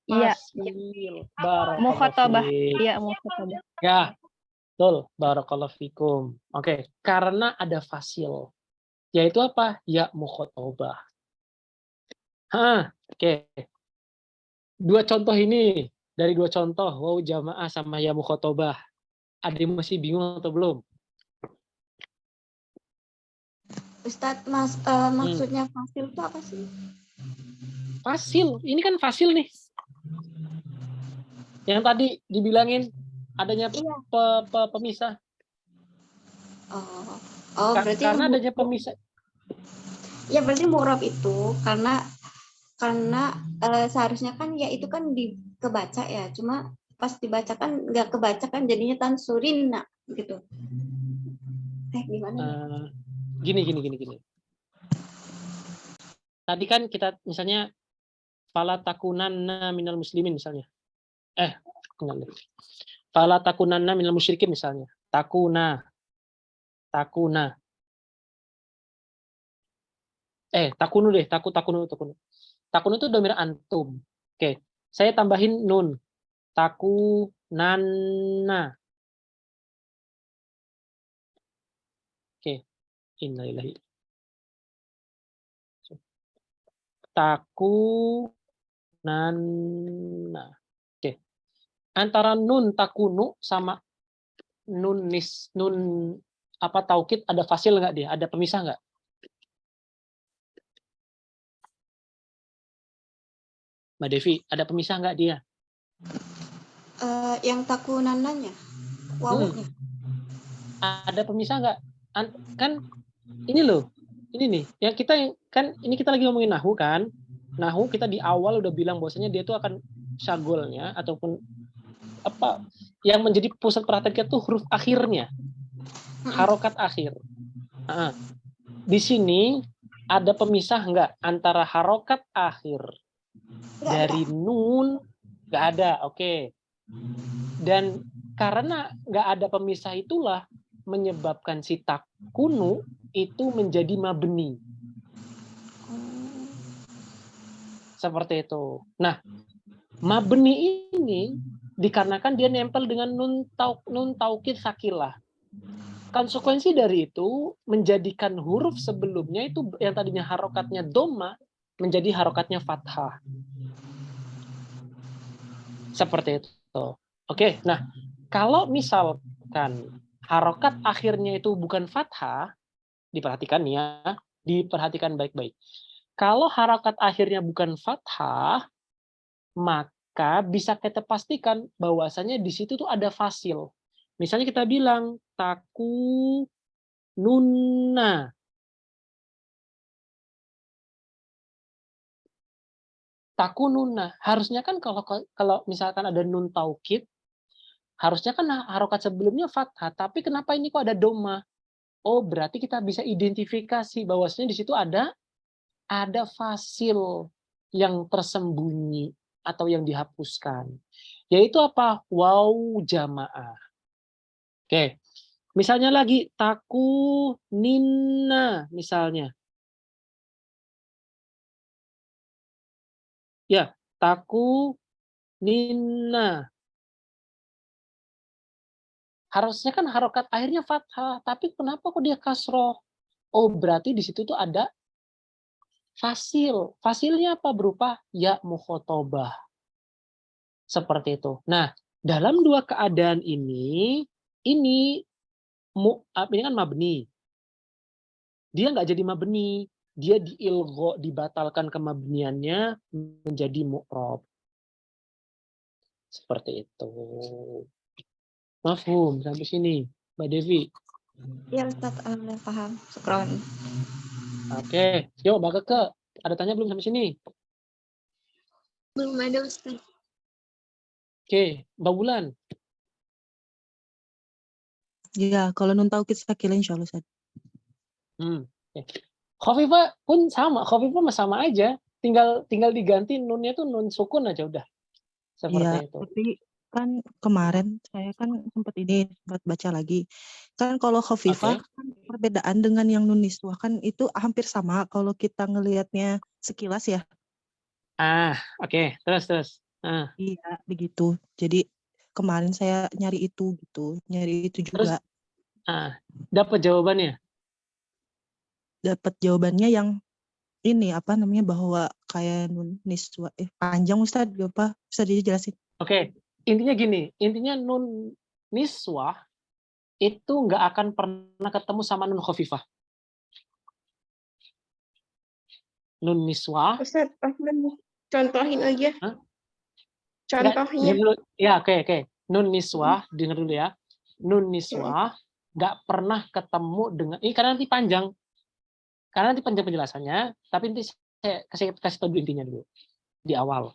iya. Fasil. Barakallahu Mukhatabah. fiik. Iya, mukhatabah. Ya, betul. Barakallahu fikum. Oke, karena ada fasil. Yaitu apa? Ya mukhatabah. Oke. Dua contoh ini. Dari dua contoh, waw jamaah sama ya mukhatabah. Ada yang masih bingung atau belum? Ustadz, maksudnya fasil itu apa sih? Fasil. Ini kan fasil nih. Yang tadi dibilangin adanya pemisah. Berarti karena adanya pemisah. Ya berarti mu'rab itu karena seharusnya kan ya itu kan kebaca ya, cuma pas dibacakan nggak kebaca kan jadinya tansurina gitu. Gimana ya? Gini. Tadi kan kita misalnya fala takunanna minal muslimin misalnya. Fala takunanna minal musyrikin misalnya. Takuna. Takunu deh, takunu. Takunu itu dhamir antum. Oke, saya tambahin nun. Takunanna. Oke, innalillahi. Takunanna. Oke. Antara nun takunu sama nun taukid ada fasil nggak dia? Ada pemisah nggak? Mbak Devi, ada pemisah nggak dia? Yang takunananya, wawunya. Ada pemisah nggak? Kan ini loh, ini nih, yang kita kan ini kita lagi ngomongin nahu kan? Nahu kita di awal udah bilang bahwasanya dia tuh akan syagolnya ataupun apa yang menjadi pusat perhatian kita tuh huruf akhirnya, harokat akhir. Di sini ada pemisah nggak antara harokat akhir dari nun? Nggak ada, oke. Dan karena nggak ada pemisah itulah menyebabkan si takunu itu menjadi mabni. Seperti itu. Nah, mabni ini dikarenakan dia nempel dengan nun taukid sakilah. Konsekuensi dari itu menjadikan huruf sebelumnya itu yang tadinya harokatnya doma menjadi harokatnya fathah. Seperti itu. Oke, nah kalau misalkan harokat akhirnya itu bukan fathah, diperhatikan baik-baik. Kalau harokat akhirnya bukan fathah, maka bisa kita pastikan bahwasanya di situ tuh ada fasil. Misalnya kita bilang taku nunna. Takununa. Harusnya kan kalau misalkan ada nun taukid, harusnya kan harokat sebelumnya fathah, tapi kenapa ini kok ada doma? Oh, berarti kita bisa identifikasi bahwasanya di situ ada fasil yang tersembunyi atau yang dihapuskan. Yaitu apa? Waw jamaah. Oke. Misalnya lagi taku nina misalnya. Ya, taku nina. Harusnya kan harokat akhirnya fathah, tapi kenapa kok dia kasroh? Oh, berarti di situ tuh ada fasil. Fasilnya apa? Berupa ya mukhotobah. Seperti itu. Nah, dalam dua keadaan ini ini kan mabni. Dia nggak jadi mabni. Dia diilgho, dibatalkan kemabniannya menjadi mu'rob. Seperti itu. Mafhum sampai sini, Mbak Devi. Ya Ustaz, alhamdulillah paham. Syukron. Oke, yuk Mbak Keke. Ada tanya belum sampai sini? Belum ada Ustaz. Oke, Mbak Bulan. Ya, kalau nun taukid sakila insya Allah. Ustaz. Khofifah pun sama. Khofifah sama aja. Tinggal diganti nunnya tuh nun sukun aja udah. Seperti Iya, itu. tapi kan kemarin saya kan sempat baca lagi. Kan kalau khafifah kan perbedaan dengan yang nun niswah kan itu hampir sama kalau kita ngelihatnya sekilas ya. Oke. Terus. Iya, begitu. Jadi kemarin saya nyari itu gitu, nyari itu Terus juga. dapat jawabannya. Dapat jawabannya yang ini apa namanya bahwa kayak nun niswah panjang Ustaz apa bisa dijelasin? Oke, intinya gini, intinya nun niswah itu nggak akan pernah ketemu sama nun khafifah. Nun niswah. Ustaz, contohin aja. Hah? Contohnya. Dengar dulu. Ya, oke. Nun niswah, dengar dulu ya. Nun niswah nggak pernah ketemu dengan ini karena nanti panjang. Karena nanti panjang penjelasannya, tapi nanti saya kasih tahu intinya dulu di awal.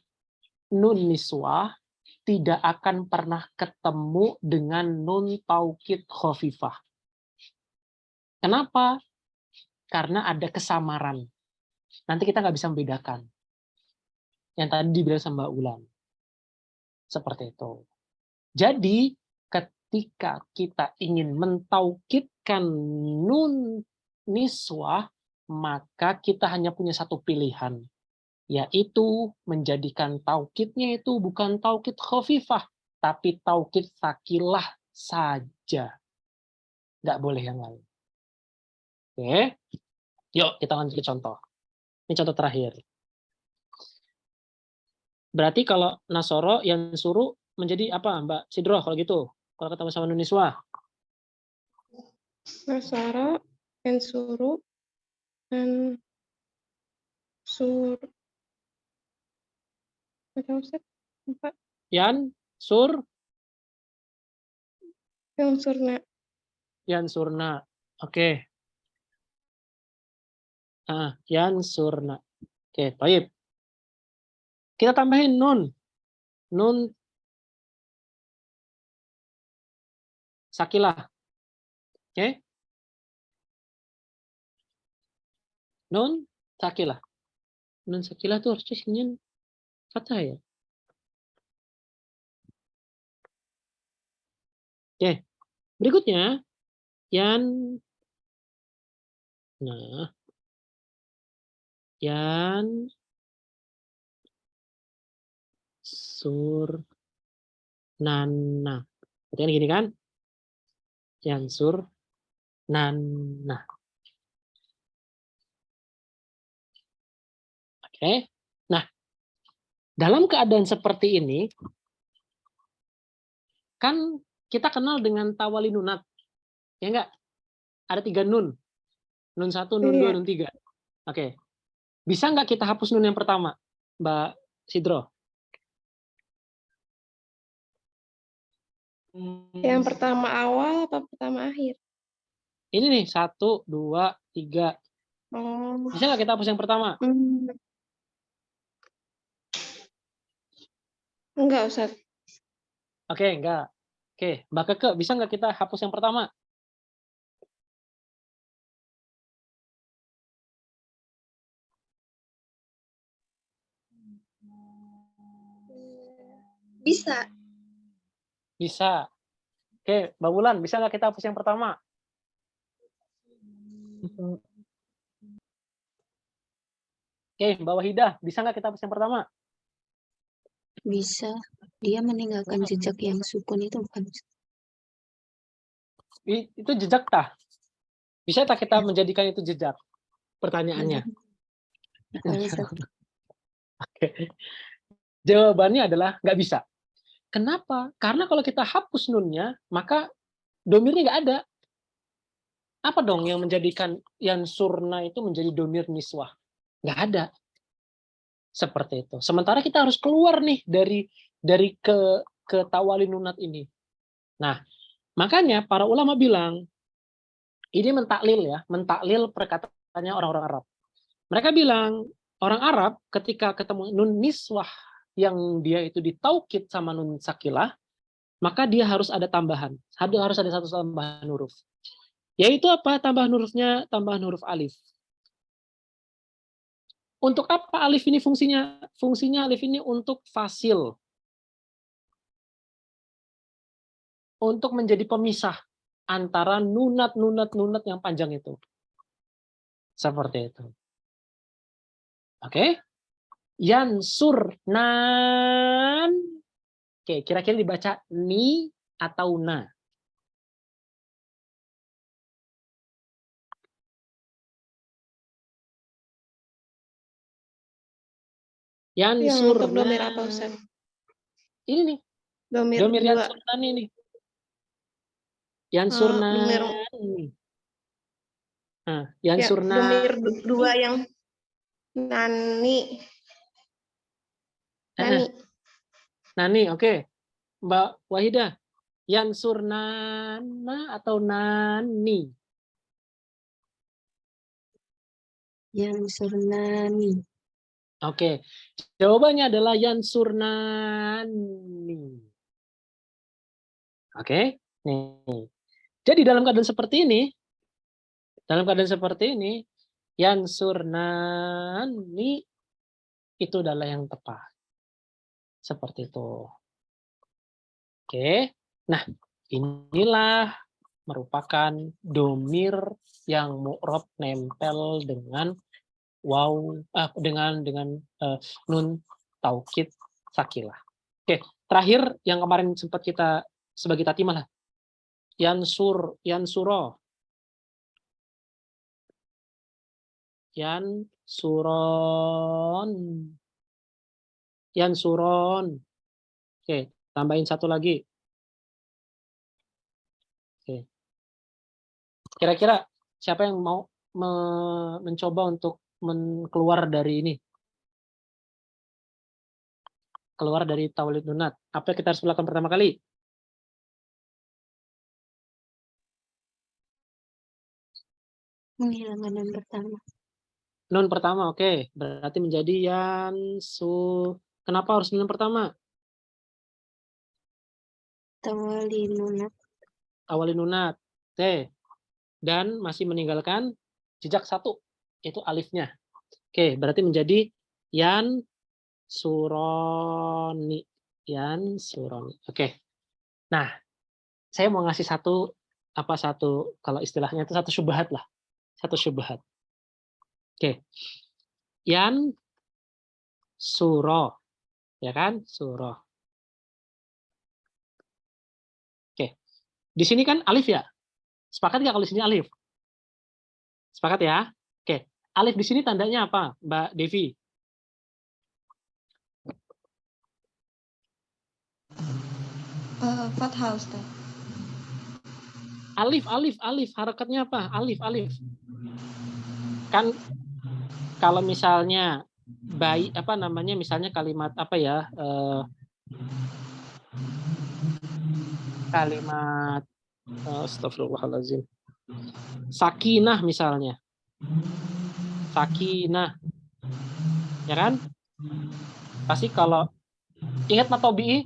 Nun niswah tidak akan pernah ketemu dengan nun taukid khafifah. Kenapa? Karena ada kesamaran. Nanti kita nggak bisa membedakan. Yang tadi dibilang sama Mbak Ulan. Seperti itu. Jadi, ketika kita ingin mentaukidkan nun niswah, maka kita hanya punya satu pilihan, yaitu menjadikan taukidnya itu bukan taukid khafifah, tapi taukid sakilah saja. Nggak boleh yang lain. Oke, yuk kita lanjut ke contoh. Ini contoh terakhir. Berarti kalau Nasoro yang suruh menjadi apa, Mbak Sidro kalau gitu? Kalau ketemu sama nun niswah? Nasara, Ensuru, dan Sur. Apa Ustaz? Lupa. Yan, sur, Yang surna. yan surna. Oke. Yan surna. Oke, baik. Kita tambahin nun. Nun sakilah. Oke. Nun sakilah. Nun sakilah tuh harusnya sininya fathah ya. Oke. Berikutnya yan. Nah. Yan sur nana. Berarti kan gini kan? Yan sur nana. Oke. Nah, dalam keadaan seperti ini, kan kita kenal dengan tawali nunat. Ya enggak? Ada 3 nun. Nun 1, nun 2, Iya. nun 3. Oke. Bisa nggak kita hapus nun yang pertama, Mbak Sidro? Yang pertama awal apa pertama akhir? Ini nih, 1, 2, 3. Oh. Bisa nggak kita hapus yang pertama? Enggak, Ustaz. Oke, enggak. Oke, Mbak Keke, bisa nggak kita hapus yang pertama? Bisa. Bisa. Oke, Mbak Wulan, bisa nggak kita hapus yang pertama? Oke, Mbak Wahidah, bisa nggak kita hapus yang pertama? Bisa. Dia meninggalkan jejak yang sukun itu bukan? Itu jejak tah? Bisa tak kita menjadikan itu jejak? Pertanyaannya. Boleh, Ustaz. Oke. Jawabannya adalah nggak bisa. Kenapa? Karena kalau kita hapus nunnya, maka domirnya nggak ada. Apa dong yang menjadikan yang surna itu menjadi domir niswah? Nggak ada. Seperti itu. Sementara kita harus keluar nih dari ke tawali nunat ini. Nah, makanya para ulama bilang ini mentaklil perkataannya orang-orang Arab. Mereka bilang orang Arab ketika ketemu nun niswah yang dia itu ditaukid sama nun sakilah, maka dia harus ada tambahan. Harus ada satu tambahan huruf. Yaitu apa? Tambahan hurufnya tambahan huruf alif. Untuk apa alif ini fungsinya? Fungsinya alif ini untuk fasil. Untuk menjadi pemisah antara nunat yang panjang itu. Seperti itu. Oke? Yansurnan. Oke, kira-kira dibaca ni atau na? Yang untuk domir Yansurnan. apa, Ustaz? Ini nih. Domir Domir dua. yansurnan ini. Yansurnan. Domir, Nah, ya, yansurnan. domir dua yang nani. Nani. Nani, oke. Mbak Wahidah. Yansurnana atau nani? Yansurnani. Oke. Jawabannya adalah yansurnani. Oke. Nih. Jadi dalam keadaan seperti ini, yansurnani itu adalah yang tepat. Seperti itu. Oke. Nah, inilah merupakan domir yang mu'rab nempel dengan waw dengan nun taukid sakilah. Oke, terakhir yang kemarin sempat kita sebagai tatimah lah. Yansuro. Yansuron. Oke, tambahin satu lagi. Oke. Kira-kira siapa yang mau mencoba untuk keluar dari ini? Keluar dari tawalid nunat. Apa yang kita harus lakukan pertama kali? Menghilangkan nun pertama. Nun pertama, oke. Berarti menjadi Kenapa harus nun pertama? Tawali nunat. Tawalid nunat. Oke. Dan masih meninggalkan jejak satu, yaitu alifnya. Oke, berarti menjadi suroni. Oke. Nah, saya mau ngasih satu kalau istilahnya itu satu syubhat lah. Satu syubhat. Oke. Suro. Ya kan? Suro. Oke. Di sini kan alif ya? Sepakat nggak kalau di sini alif? Sepakat ya? Oke. Alif di sini tandanya apa, Mbak Devi? Fathah, Ustaz. Alif. Harakatnya apa? Alif. Kan kalau misalnya misalnya kalimat apa ya? Kalimat astagfirullahaladzim. Sakinah misalnya. Sakinah. Ya kan? Pasti kalau ingat matobi'i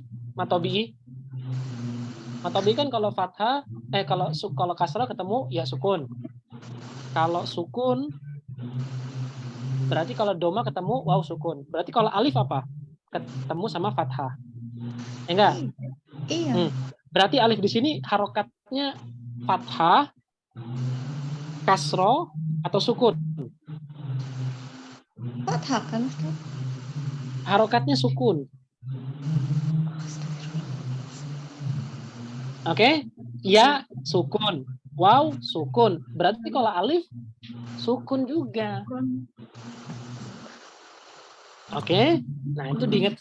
kan kalau fathah kalau kasrah ketemu ya sukun. Kalau sukun berarti kalau doma ketemu waw sukun. Berarti kalau alif apa? Ketemu sama fathah. Ya enggak? Iya. Berarti alif di sini harokatnya fathah, kasroh, atau sukun? Fathah kan Ustaz? Harokatnya sukun. Oke? Ya, sukun. Wow, sukun. Berarti kalau alif, sukun juga. Oke? Nah, itu diingat.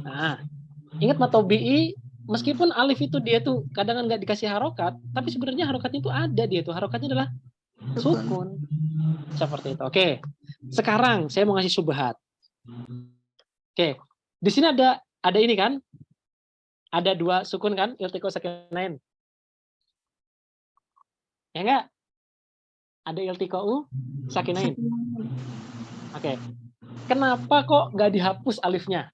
Nah, ingat matobi'i, meskipun alif itu dia tuh kadang nggak dikasih harokat, tapi sebenarnya harokatnya itu ada dia tuh. Harokatnya adalah sukun. Seperti itu. Oke. Sekarang saya mau ngasih subhat. Oke. Di sini ada ini kan? Ada 2 sukun kan? Iltiqo sakinain. Ya enggak? Ada iltiqo sakinain. Oke. Kenapa kok nggak dihapus alifnya?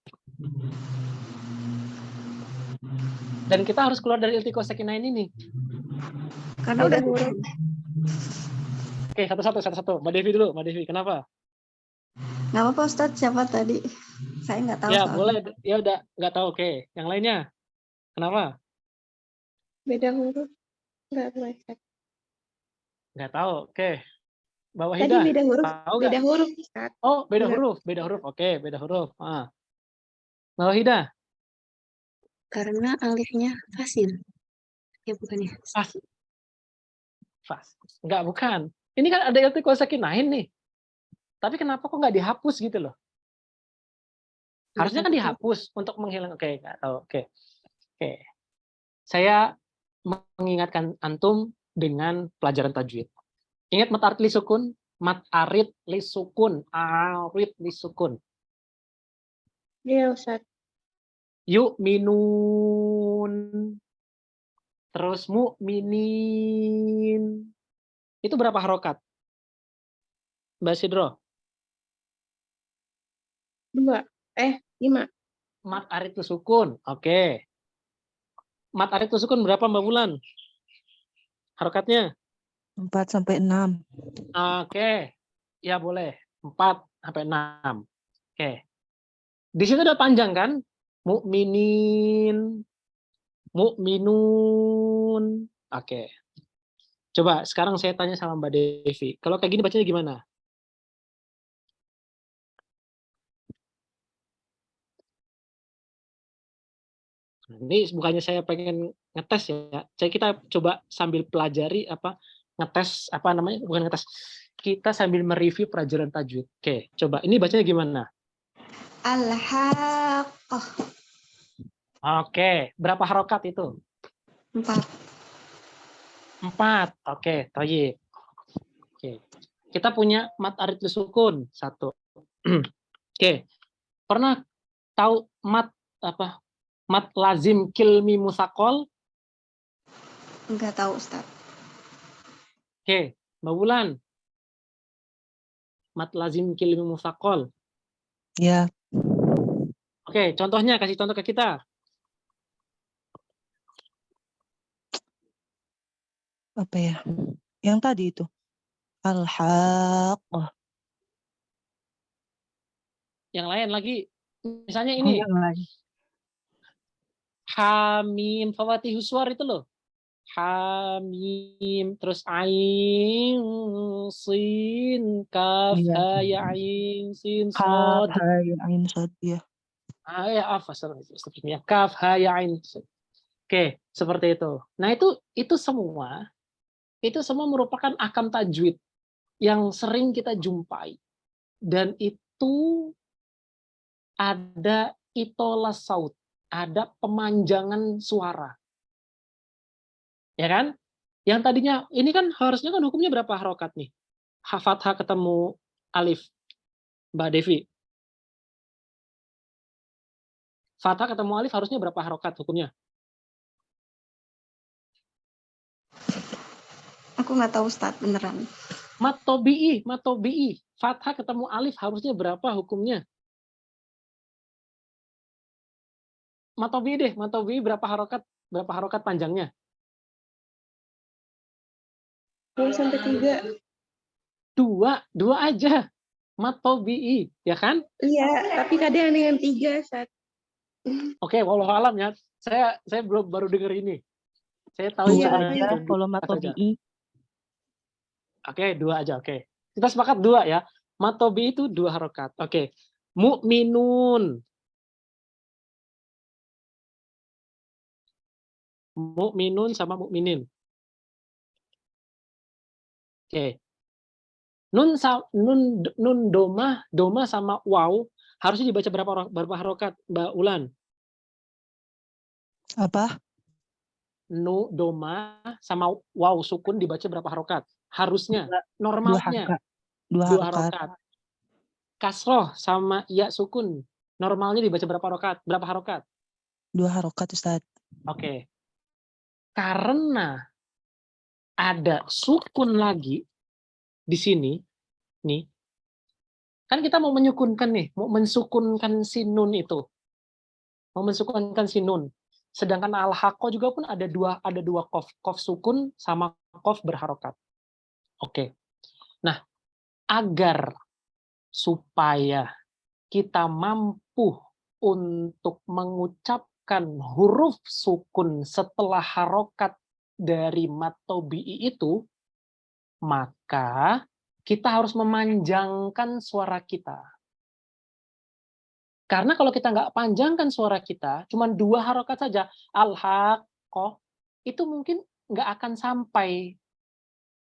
Dan kita harus keluar dari iltiqo sakinain ini. Karena udah Oke, satu-satu. Mbak Devi dulu. Mbak Devi, kenapa? nggak apa-apa Ustaz, siapa tadi? Saya nggak tahu Ya, soalnya. boleh. Ya udah, nggak tahu. Oke. Yang lainnya? Kenapa? Beda huruf. Nggak Ustaz. Nggak tahu. Oke. Mbak Tadi Wahidah, beda huruf. tahu Beda nggak? huruf Ustaz. Oh, beda Nggak. huruf. Beda huruf. Oke, beda huruf. Mbak Wahidah, Karena alifnya fasil. Ya bukan ya? Fas. Enggak, bukan. Ini kan ada iltiqo sakinain nih. Tapi kenapa kok nggak dihapus gitu loh? Harusnya kan dihapus untuk menghilang. Oke, nggak tahu. Oke. Saya mengingatkan antum dengan pelajaran tajwid. Ingat mat arid li sukun? Mat arid li sukun. Arid li sukun. Iya Ustaz. Yuk minun. Terus mu'minin. Itu berapa harokat? Mbak Sidro? 2. 5. Mat arid li sukun. Oke. Mat arid li sukun berapa Mbak Bulan? Harokatnya? 4 sampai 6. Oke. Ya boleh. 4 sampai 6. Oke. Di situ udah panjang kan? Mu'minin. Mu'minun. Oke. Coba sekarang saya tanya sama Mbak Devi. Kalau kayak gini bacanya gimana? Ini bukannya saya pengen ngetes ya. Kita coba sambil pelajari ngetes bukan ngetes. Kita sambil mereview pelajaran tajwid. Oke, coba ini bacanya gimana? Al-Haqqah. Oke, berapa harokat itu? 4. 4. Oke, thayyib. Oke. Kita punya mat arid li sukun 1. Oke. Pernah tahu mat lazim kilmi musakol? Nggak tahu Ustaz. Oke, Mbak Bulan. Mat lazim kilmi musakol. Ya, Oke, contohnya kasih contoh ke kita. apa ya? Yang tadi itu. Al-Haqqah. Yang lain lagi. Misalnya ini. Yang lain. Hamim fawatihus suwar itu loh. Hamim terus ain sin kaf Iya. ha ya ain sin Kaf, sod. ha, ya, ain, sod, ya. Ya sepertinya kaf ha ya ain. Oke, seperti itu. Nah, itu semua merupakan ahkam tajwid yang sering kita jumpai. Dan itu ada itola saut, ada pemanjangan suara. Ya kan? Yang tadinya ini kan harusnya kan hukumnya berapa harokat nih? Fathah ketemu alif. Mbak Devi. Fathah ketemu alif harusnya berapa harokat hukumnya? Aku nggak tahu Ustaz, beneran. Matobi'i. Fathah ketemu alif harusnya berapa hukumnya? Matobi'i berapa harokat panjangnya? 2 sampai 3. 2 aja. Matobi'i, ya kan? Iya, tapi kadang ada yang 3 Ustaz. Oke, wallahu alam ya. Saya belum baru dengar ini. Saya tahu Dua Iya, cuma aja iya. kalau saja. matobi'i. Oke, 2 aja. Oke. Kita sepakat 2 ya. Matobi itu 2 harokat. Oke. Mu'minun. Mu'minun sama mu'minin. Oke. Nun doma sama waw harusnya dibaca berapa harokat, Mbak Ulan? Apa? Doma sama waw sukun dibaca berapa harokat? Harusnya, Dua normalnya harokat. Dua 2 harokat. harokat. Kasroh sama ya sukun, normalnya dibaca berapa harokat? Berapa harokat? 2 harokat, Ustaz. Oke. Karena ada sukun lagi di sini, nih, kan kita mau menyukunkan nih, mau mensukunkan si nun itu, mau mensukunkan si nun. Sedangkan al-haqqo juga pun ada dua kof sukun sama kof berharokat. Oke. Nah, agar supaya kita mampu untuk mengucapkan huruf sukun setelah harokat dari mat tobi'i itu, maka kita harus memanjangkan suara kita. Karena kalau kita nggak panjangkan suara kita, cuma 2 harokat saja, al-haqqah, itu mungkin nggak akan sampai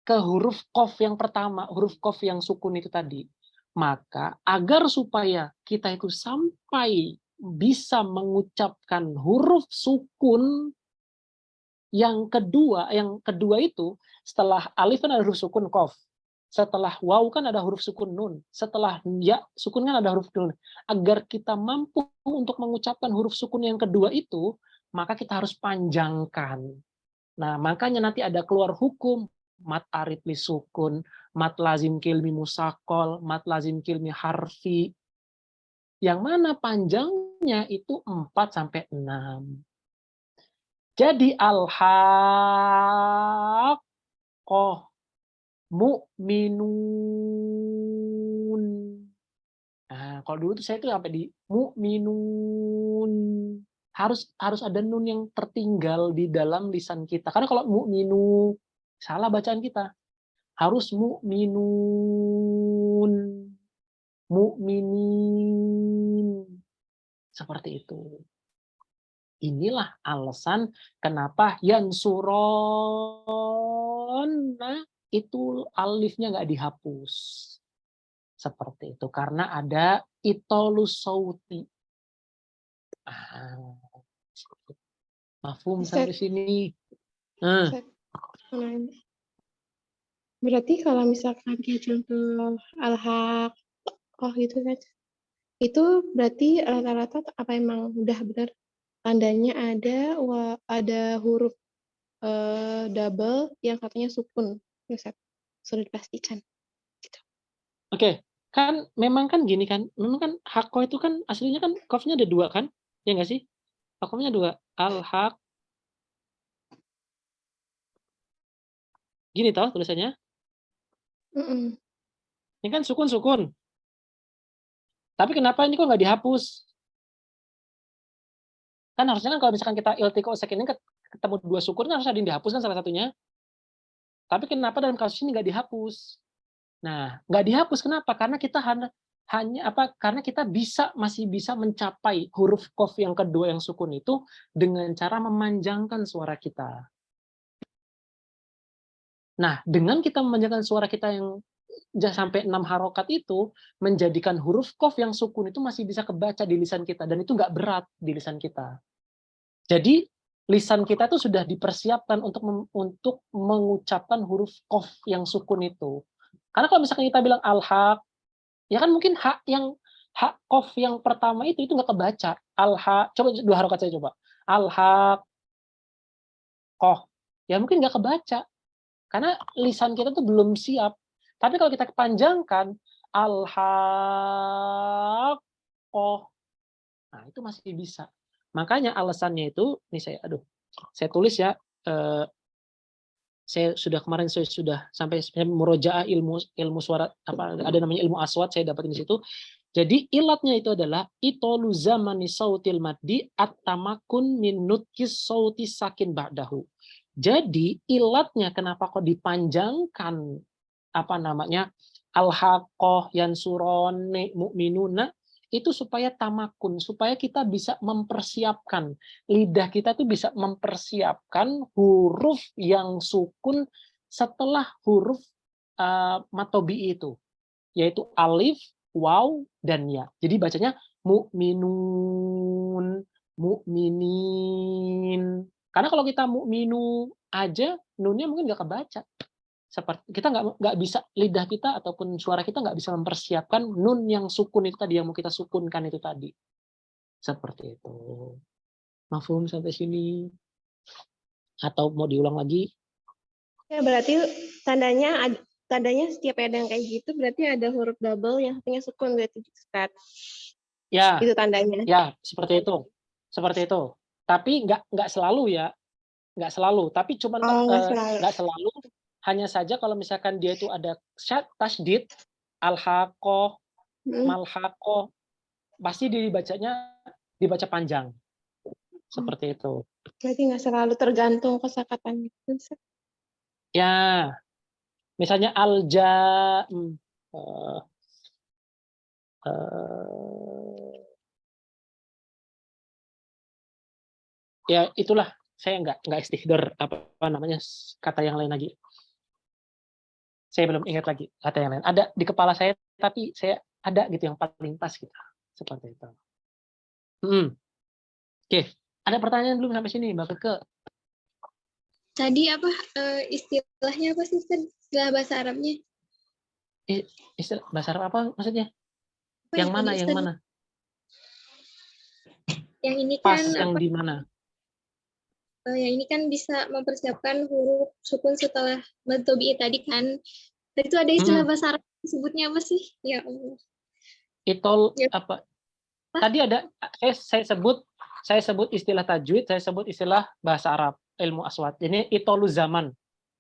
ke huruf qaf yang pertama, huruf qaf yang sukun itu tadi. Maka agar supaya kita itu sampai bisa mengucapkan huruf sukun yang kedua itu setelah alif kan ada huruf sukun qaf. Setelah waw kan ada huruf sukun nun. Setelah ya sukun kan ada huruf nun. Agar kita mampu untuk mengucapkan huruf sukun yang kedua itu, maka kita harus panjangkan. Nah, makanya nanti ada keluar hukum mat arid li sukun, mat lazim kilmi musakol, mat lazim kilmi harfi. Yang mana panjangnya itu 4 sampai 6. Jadi al-haqqah mu'minun. Nah, kalau dulu tuh saya tuh sampai di mu'minun. Harus ada nun yang tertinggal di dalam lisan kita. Karena kalau mu'minu salah bacaan kita. Harus mu'minun. Mu'minin. Seperti itu. Inilah alasan kenapa yansurona itu alifnya nggak dihapus. Seperti itu. Karena ada itolus sauti. Mafhum sampai sini. Ustaz, berarti kalau misalkan kayak contoh al-haqqah gitu kan, itu berarti rata-rata apa emang udah benar tandanya ada huruf double yang katanya sukun, ya Ustaz? Sudah dipastikan. Gitu. Oke, kan memang kan gini kan, memang kan hakko itu kan aslinya kan qafnya ada 2 kan, ya nggak sih? Hakkonya 2, al-haq. Gini toh tulisannya? Ini kan sukun-sukun. Tapi kenapa ini kok nggak dihapus? Kan harusnya kan kalau misalkan kita iltiqo sakin ini ketemu 2 sukun kan harus ada yang dihapus kan salah satunya. Tapi kenapa dalam kasus ini nggak dihapus? Nah, nggak dihapus kenapa? Karena kita karena kita masih bisa mencapai huruf qaf yang kedua yang sukun itu dengan cara memanjangkan suara kita. Nah, dengan kita memanjangkan suara kita yang sampai 6 harokat itu, menjadikan huruf qaf yang sukun itu masih bisa kebaca di lisan kita, dan itu nggak berat di lisan kita. Jadi, lisan kita itu sudah dipersiapkan untuk mengucapkan huruf qaf yang sukun itu. Karena kalau misalkan kita bilang al-haq, ya kan mungkin hak qaf yang pertama itu nggak kebaca. Al-haq, coba 2 harokat saya coba. Al-haq, qaf, ya mungkin nggak kebaca. Karena lisan kita tuh belum siap. Tapi kalau kita panjangkan al-haqqah, nah itu masih bisa. Makanya alasannya itu, nih saya tulis ya. Saya sudah sampai murojaah ilmu suara, apa ada namanya ilmu aswat, saya dapatin di situ. Jadi ilatnya itu adalah itolu zamani sautil maddi at-tamakun min nutkis sauti sakin ba'dahu. Jadi ilatnya kenapa kok dipanjangkan apa namanya al-haqqah yansuron mu'minuna itu supaya tamakun, supaya kita bisa mempersiapkan lidah kita tuh bisa mempersiapkan huruf yang sukun setelah huruf matobi itu, yaitu alif, waw, dan ya. Jadi bacanya mu'minun, mu'minin. Karena kalau kita mu'minu aja, nunnya mungkin nggak kebaca. Seperti kita nggak bisa, lidah kita ataupun suara kita nggak bisa mempersiapkan nun yang sukun itu tadi, yang mau kita sukunkan itu tadi. Seperti itu. Mafhum sampai sini? Atau mau diulang lagi? Ya, berarti tandanya setiap ada yang kayak gitu berarti ada huruf double yang satunya sukun berarti Ustaz. Ya. Itu tandanya. Ya, seperti itu. Seperti itu. Tapi nggak selalu ya. Nggak selalu. Tapi cuman nggak selalu. Hanya saja kalau misalkan dia itu ada tasydid, al-haqqah, mal-haqqah, pasti dibaca panjang. Seperti itu. Berarti nggak selalu tergantung kosakatanya. Ya. Misalnya alja ya itulah, saya nggak istihdar apa namanya kata yang lain lagi. Saya belum ingat lagi kata yang lain. Ada di kepala saya, tapi saya ada gitu yang paling pas gitu. Seperti itu. Oke. Ada pertanyaan belum sampai sini, Mbak Keke? Tadi apa istilahnya apa sih, istilah bahasa Arabnya? Istilah bahasa Arab apa maksudnya? Apa yang ya mana? tadi, Yang Ustaz? mana? Yang ini Pas kan yang apa? di mana? Yang ini kan bisa mempersiapkan huruf sukun setelah mad tabi'i tadi kan. Tadi itu ada istilah bahasa Arab sebutnya apa sih? Ya Allah. Itol Ya. apa? Tadi ada saya sebut istilah tajwid, saya sebut istilah bahasa Arab, ilmu aswad. Ini itolu zaman.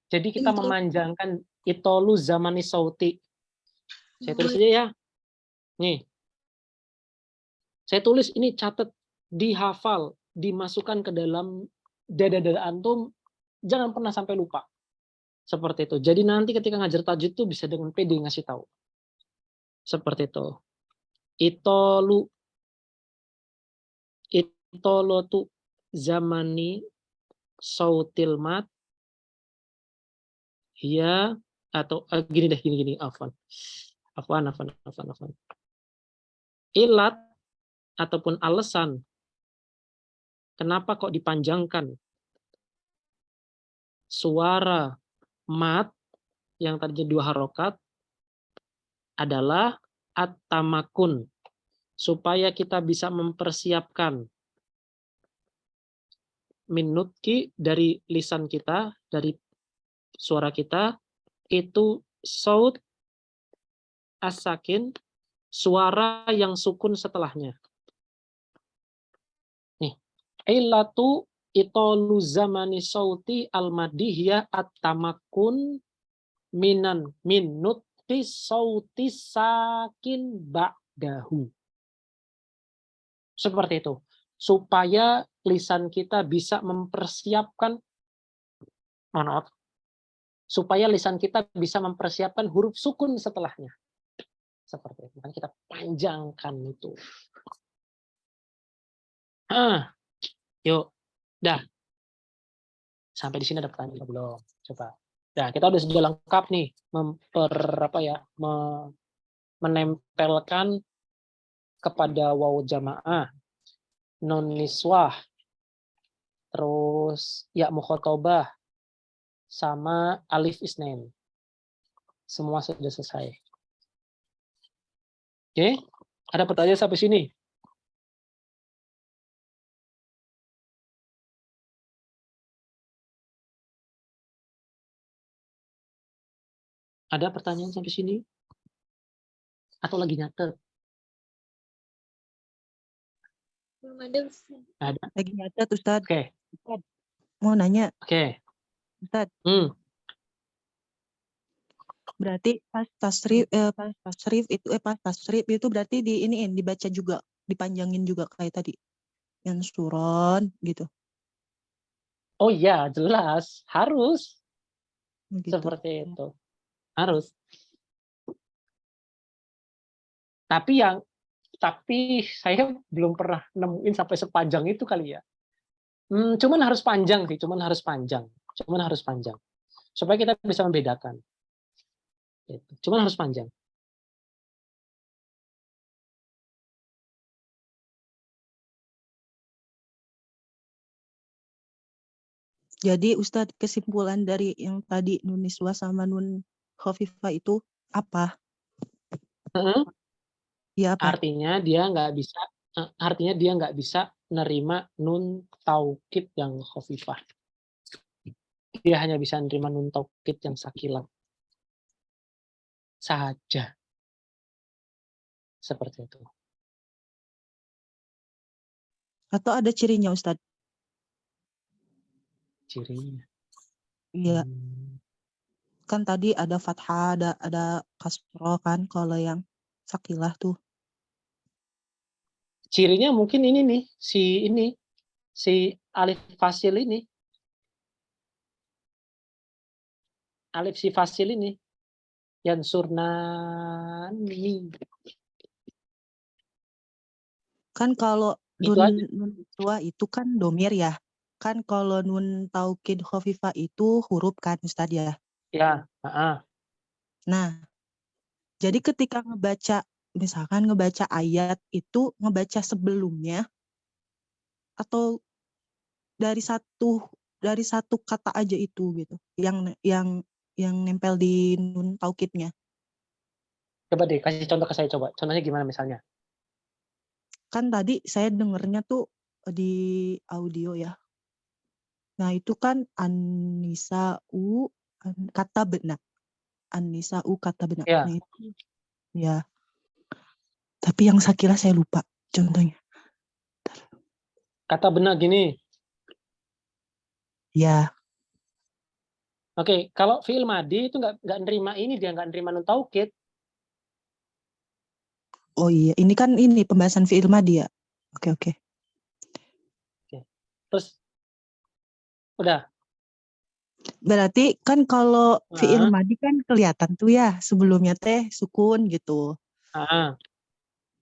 Jadi kita memanjangkan itolu zamani sauti. Saya tulis aja ya. Nih. Saya tulis ini, catat, dihafal, dimasukkan ke dalam dada-dada antum, jangan pernah sampai lupa. Seperti itu. Jadi nanti ketika ngajar tajwid itu bisa dengan pede ngasih tahu. Seperti itu. Itolotu zamani sautil mat ya, atau gini afwan. Ilat ataupun alasan kenapa kok dipanjangkan suara mat yang tadinya 2 harokat adalah at-tamakun, supaya kita bisa mempersiapkan minutki dari lisan kita, dari suara kita, itu saut as-sakin, suara yang sukun setelahnya. Nih, illatu itolu zamani sauti al-madihya at-tamakun min nutqi sauti sakin ba'dahu. Seperti itu. Supaya lisan kita bisa mempersiapkan, supaya lisan kita bisa mempersiapkan huruf sukun setelahnya. Seperti itu. Makanya kita panjangkan itu. Yuk. Dah. Sampai di sini ada pertanyaan belum? Coba. Nah, kita udah sudah lengkap nih menempelkan kepada waw jamaah, nun niswah, terus ya mukhatabah, sama alif isnain. Semua sudah selesai. Oke, ada pertanyaan sampai sini? Ada pertanyaan sampai sini? Atau lagi nyatet? Belum ada. Ada. Lagi nyatet, Ustadz. Oke. Mau nanya. Oke. Ustadz. Berarti pas tasrif itu berarti dibaca juga, dipanjangin juga kayak tadi. Yang suron gitu. Oh iya, jelas, harus Gitu. seperti itu. Harus. Tapi saya belum pernah nemuin sampai sepanjang itu kali ya. Cuman harus panjang sih, cuman harus panjang. Supaya kita bisa membedakan. Gitu. Cuman harus panjang. Jadi Ustadz, kesimpulan dari yang tadi Nun Niswa sama Nun Khofifah itu apa? Ya apa? Artinya dia nggak bisa nerima nun taukid yang khafifah. Dia hanya bisa nerima nun taukid yang sakilah saja. Seperti itu. Atau ada cirinya Ustadz? Cirinya. Iya. Kan tadi ada fathah, ada kasroh kan kalau yang sakilah tuh. Cirinya mungkin ini nih, si alif fasil ini. Alif si fasil ini. Yang surnani. Kan kalau Itu nun tua itu kan domir ya. Kan kalau nun taukid khofifah itu huruf kan Ustadz ya. Ya, Nah, jadi ketika misalkan ngebaca ayat itu ngebaca sebelumnya atau dari satu kata aja itu gitu. Yang nempel di nun taukidnya. coba deh kasih contoh ke saya coba. Contohnya gimana misalnya? Kan tadi saya dengernya tuh di audio ya. Nah, itu kan An-Nisa'u kata benar. An-Nisa'u kata benar. Ya. Nah, itu ya. Tapi yang sakilah saya lupa contohnya. Kata benar gini. Ya. Oke, kalau fi'il madi itu nggak nerima ini, dia nggak nerima nun taukid. Oh iya, ini kan pembahasan fi'il madi ya. Oke. Terus udah. Berarti kan kalau fi'il madi kan kelihatan tuh ya sebelumnya teh sukun gitu.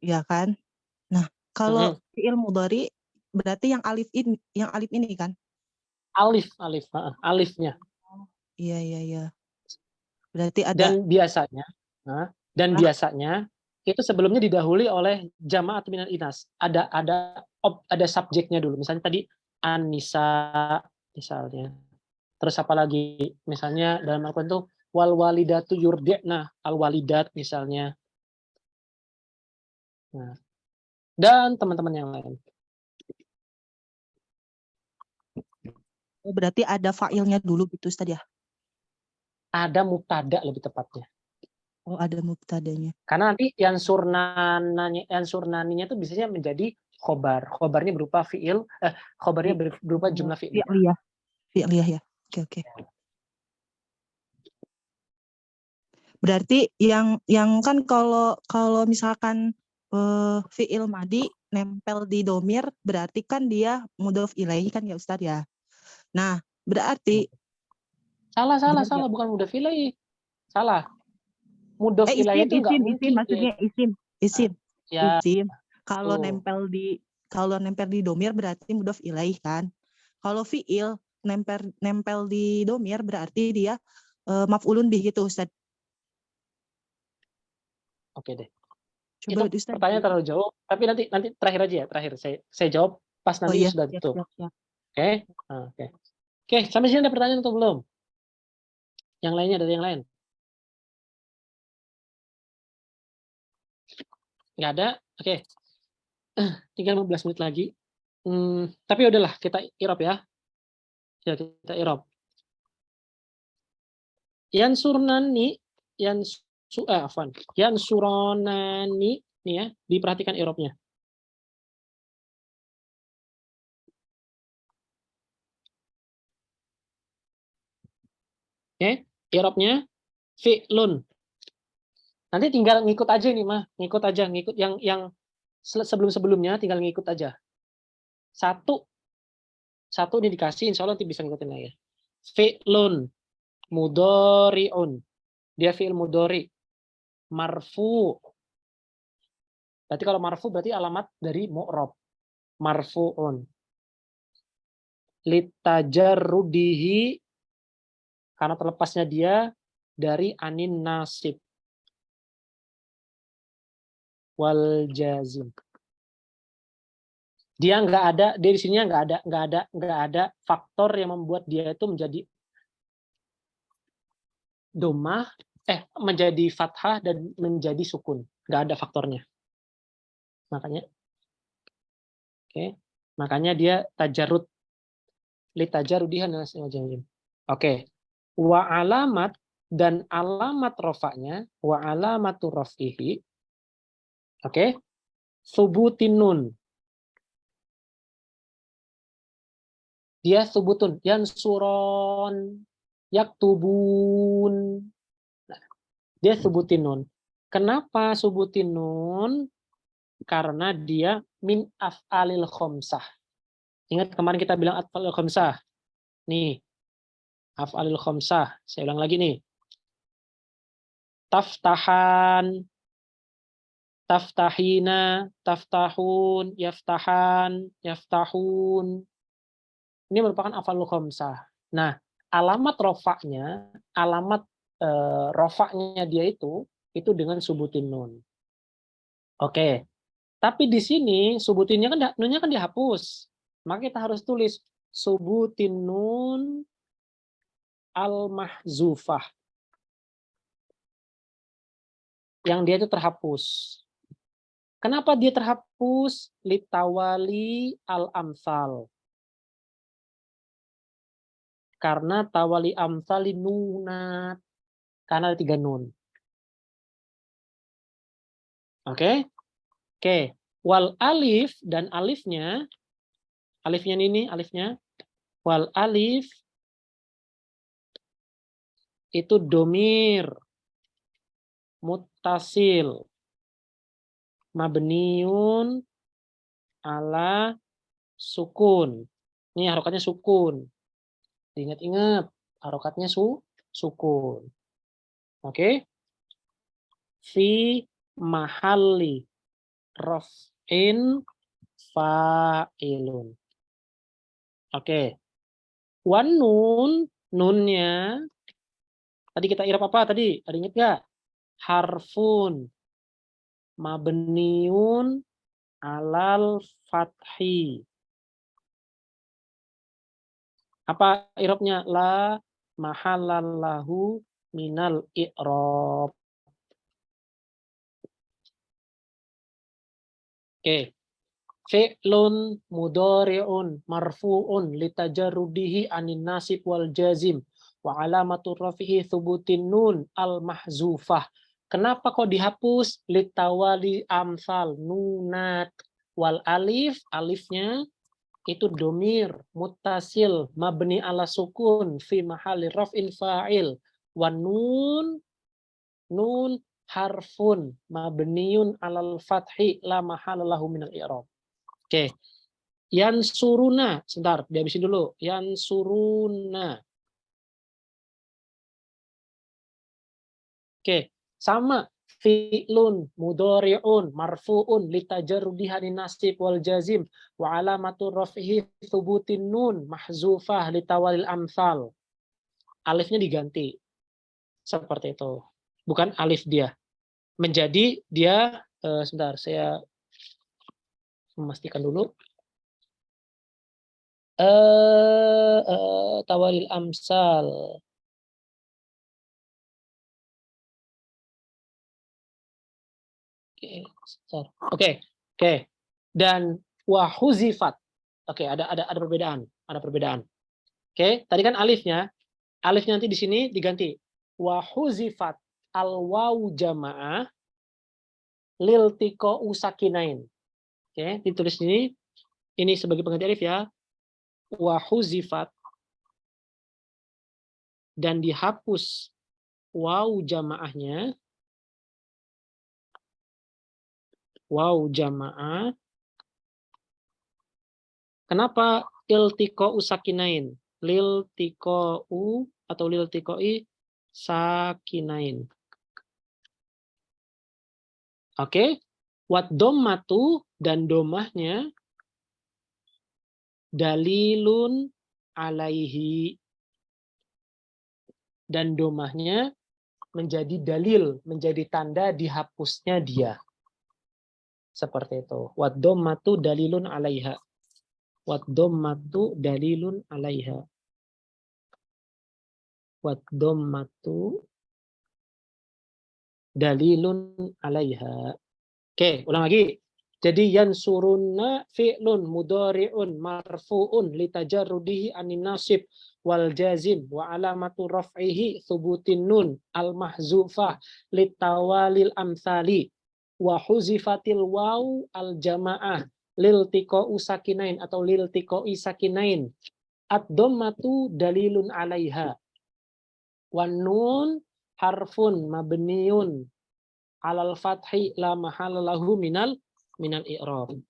Ya kan? Nah, kalau fi'il mudhari berarti yang alif ini kan? Alifnya. Iya. Berarti ada. Dan biasanya itu sebelumnya didahului oleh jama'at minal inas. Ada subjeknya dulu. Misalnya tadi an-nisa misalnya. Terus apa lagi? Misalnya dalam Al-Qur'an itu wal walidatu yurdi'na, al-walidat misalnya. Nah, dan teman-teman yang lain. Berarti ada fa'ilnya dulu gitu Ustaz ya? Ada mubtada lebih tepatnya. Oh, ada mubtadanya. Karena nanti yang surnaninya itu biasanya menjadi khobar. Khobarnya berupa fi'il, khobarnya berupa jumlah fi'il. Fi'liyah ya. Oke. Berarti yang kan kalau misalkan fi'il madi nempel di domir berarti kan dia mudhof ilaihi kan ya Ustaz ya. Nah, berarti salah bukan mudhof ilaihi. Salah. Mudhof ilaihi itu enggak mungkin. Maksudnya isim. Ya. Isim. Kalau nempel di domir berarti mudhof ilaihi kan. Kalau fi'il nempel di domir berarti dia maf'ulun bih gitu Ustaz. Oke deh. Coba itu Ustaz. Pertanyaan terlalu jauh, tapi nanti terakhir aja ya, saya jawab pas nanti sudah tutup. Oke. Oke, sampai sini ada pertanyaan atau belum? Yang lainnya dari yang lain? Nggak ada? Oke. Tinggal 15 menit lagi. Tapi udahlah, kita i'rab ya. Ya, kita i'rab. Yansuronani nih ya, diperhatikan i'rabnya. Oke, i'rabnya fi'lun. Nanti tinggal ngikut aja nih mah, ngikut yang sebelum-sebelumnya tinggal ngikut aja. Satu ini dikasih, insya Allah nanti bisa ngikutin ya. Fi'lun mudhari'un. Dia fi'il mudhari. Marfu. Berarti kalau marfu berarti alamat dari mu'rab. Marfu'un. Litajarrudihi, karena terlepasnya dia dari anin nasib. Wal jazim. Dia nggak ada, di sini nggak ada faktor yang membuat dia itu menjadi domah, menjadi fathah dan menjadi sukun. Nggak ada faktornya. Makanya dia tajarrud. Litajarrudihan. Oke. Wa alamat, dan alamat rofaknya, wa alamatu raf'ihi. Oke. Subutin nun. Dia subutun, yansuron, yaktubun. Nah, dia subutin nun. Kenapa subutin nun? Karena dia min af'alil khomsah. Ingat kemarin kita bilang af'alil khomsah. Nih, af'alil khomsah. Saya ulang lagi nih. Taftahan, taftahina, taftahun, yaftahan, yaftahun. Ini merupakan af'alul khomsah. Nah, alamat rofaknya, rofaknya dia itu dengan subutin nun. Oke. Tapi di sini subutinnya kan nunnya kan dihapus. Maka kita harus tulis subutin nun al-mahzufah. Yang dia itu terhapus. Kenapa dia terhapus? Litawali al-amsal. Karena tawali amsali nunat. Karena ada 3 nun. Oke. Oke. Wal alif, dan alifnya ini alifnya. Wal alif itu domir muttasil mabniun ala sukun. Ini harokatnya sukun. Diingat-ingat, harokatnya sukun. Oke. Fi mahalli raf'in fa'ilun. Oke. Wan nun, nunnya tadi kita i'rab apa tadi? Ada ingat nggak? Harfun mabniun alal fathi. Apa i'rabnya? La mahallallahu minal i'rab. Oke. Fi'lun mudhari'un marfu'un litajarrudihi anin nasib wal jazim wa alamatu rafihi thubutin nun al mahzufah. Kenapa kok dihapus? Litawali amsal nunat wal alif, alifnya itu domir muttasil mabni ala sukun fi mahalli raf'in fa'il, wan nun harfun mabniun alal fathi la mahalallahu minal i'rab. Oke. Yansuruna, sebentar, dihabisin dulu. Yansuruna. Oke, sama fi'lun mudhari'un marfu'un litajarrudihi nasib wal jazim wa alamatu raf'ihi thubutin nun mahzufah litawalil amsal. Alifnya diganti. Seperti itu. Bukan alif dia. Menjadi dia sebentar, saya memastikan dulu. Tawalil amsal. Oke. Dan wahuzifat. Oke, ada perbedaan, Oke, tadi kan alifnya nanti di sini diganti wahuzifat al-wawu jamaah lil tiqo usakinain. Oke, ditulis ini sebagai pengganti alif ya. Wahuzifat, dan dihapus waw jamaahnya, waw jamaah. Kenapa iltiqa'u sakinain? Liltiqa'u atau liltiqa'i sakinain. Oke. Wat dommatu dan domahnya dalilun alaihi. Dan domahnya menjadi dalil, menjadi tanda dihapusnya dia. Seperti itu. Wat dommatu dalilun alaiha. Wat dommatu dalilun alaiha. Wat dommatu dalilun alaiha. Oke, ulang lagi. Jadi yansurunna fi'lun mudhari'un marfu'un litajarrudihi anin nasib wal jazim wa alamatu raf'ihi thubutin nun al mahzufah litawalil amsali wa huzifatil waw al jamaah lil tiqa'u sakinain atau lil tiqa'i sakinain ad-dhammatu dalilun 'alaiha wan nun harfun mabniun 'alal fathi la mahalla lahu minal i'rab.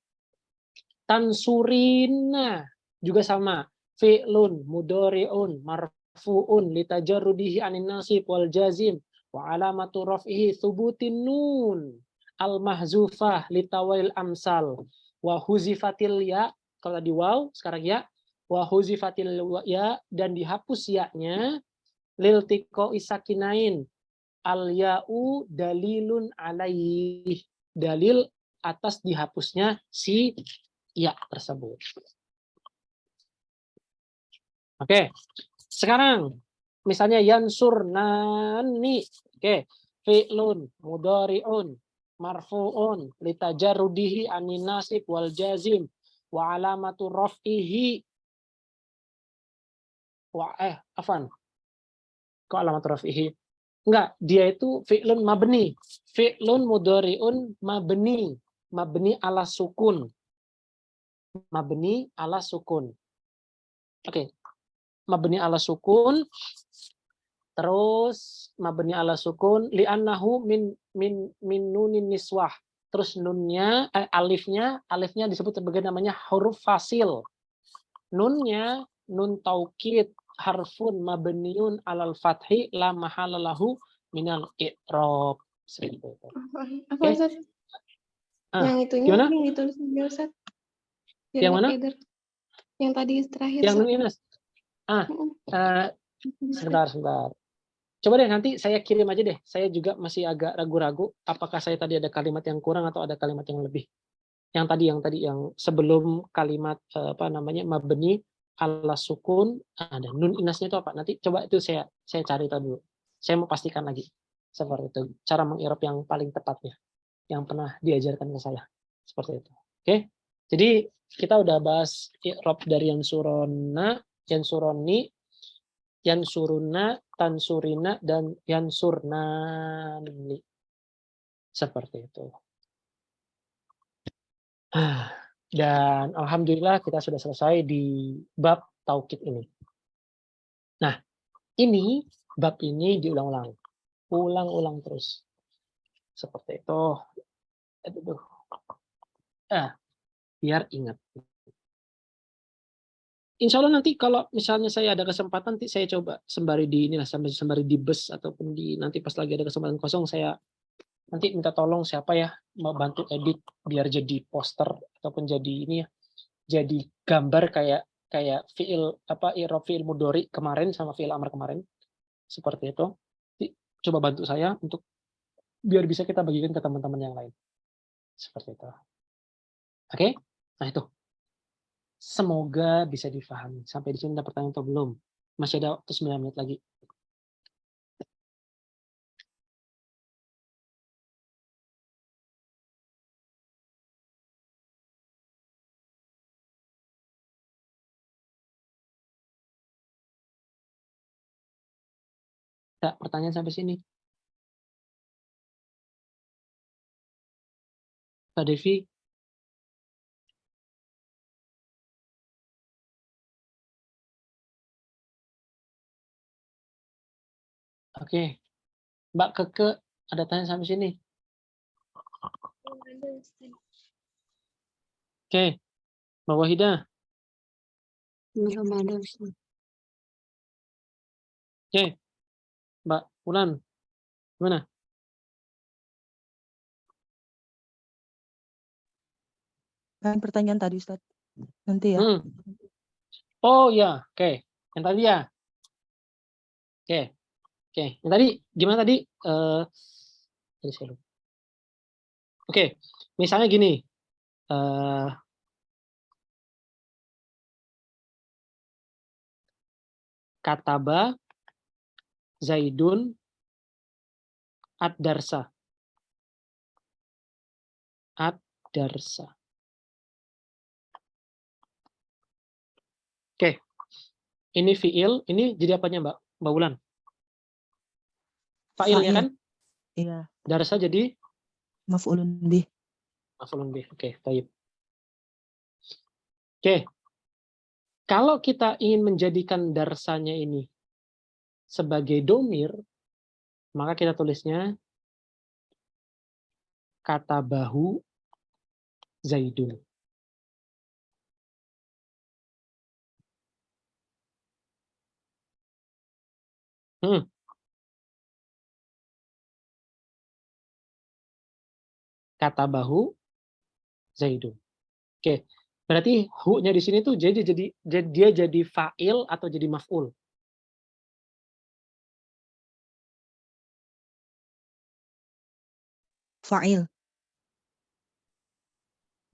Tansurina juga sama, fi'lun mudhari'un marfu'un litajarrudihi anin nasib wal jazim wa alamatu raf'ihi thubutin nun al mahzufah litawail amsal wa huzifatil ya, kalau di waw sekarang ya, wa huzifatil ya dan dihapus ya-nya lil tiqa'i sakinain al ya'u dalilun alaih, dalil atas dihapusnya si ya tersebut. Oke. Sekarang misalnya yansurnani. Oke. Fi'lun mudhari'un marfu'un litajarrudihi anin nasib wal jazim wa alamatu raf'ihi wa afan. Kok alamatu raf'ihi? Enggak, dia itu fi'lun mabni. Fi'lun mudhari'un mabni. Mabni ala sukun. Mabni ala sukun. Oke. Mabni ala sukun. Terus mabni ala sukun li'annahu min nunin niswah. Terus nunnya alifnya disebut sebagai namanya huruf fasil. Nunnya nun taukid harfun mabniun alal fathi la mahalla lahu minal i'rab. Seperti itu. Apa Ustaz? Yang itunya gimana? yang ditulis di Ustaz. Yang mana? Yang tadi terakhir. Yang nun inas. Sebentar. Coba deh nanti saya kirim aja deh. Saya juga masih agak ragu-ragu apakah saya tadi ada kalimat yang kurang atau ada kalimat yang lebih. Yang tadi yang sebelum kalimat mabni ala sukun ada nun inasnya itu apa? Nanti coba itu saya cari tahu dulu. Saya mau pastikan lagi. Seperti itu. Cara mengirab yang paling tepatnya yang pernah diajarkan ke saya. Seperti itu. Oke. Jadi kita udah bahas i'rab dari yansurona, yansuroni, yansuruna, tansurina, dan yansurnani. Seperti itu. Dan alhamdulillah kita sudah selesai di bab taukid ini. Nah, ini bab ini diulang-ulang. Ulang-ulang terus. Seperti itu. Biar ingat. Insya Allah nanti kalau misalnya saya ada kesempatan, nanti saya coba sembari di bus ataupun nanti pas lagi ada kesempatan kosong, saya nanti minta tolong siapa ya mau bantu edit biar jadi poster ataupun jadi ini ya, jadi gambar kayak i'rab fi'il mudhari kemarin sama fi'il amr kemarin, seperti itu. Coba bantu saya untuk biar bisa kita bagikan ke teman-teman yang lain, seperti itu. Oke, nah itu. Semoga bisa difahami. Sampai di sini ada pertanyaan atau belum? Masih ada waktu 9 menit lagi. Ada pertanyaan sampai sini? Pak Devi? Oke. Mbak Keke ada tanya sampai sini. Ada, Ustaz. Oke. Mbak Wahidah. Belum ada, Ustaz. Oke. Mbak Ulan. Gimana? Kan pertanyaan tadi Ustaz. Nanti ya. Oh ya, oke. Yang tadi ya. Oke. Oke. Yang tadi gimana tadi? Tadi saya lupa. Oke. Misalnya gini. Kataba Zaidun ad-darsa. Ad-darsa. Oke. Ini fiil, ini jadi apanya Mbak Ulan? Fa'ilnya kan? Iya. Darsa jadi Maf'ulun bih. maf'ulun bih. Oke, baik. Oke. Kalau kita ingin menjadikan darsanya ini sebagai domir, maka kita tulisnya katabahu Zaidun. Katabahu Zaidun. Oke. Berarti hu-nya di sini tuh dia jadi fa'il atau jadi maf'ul? Fa'il.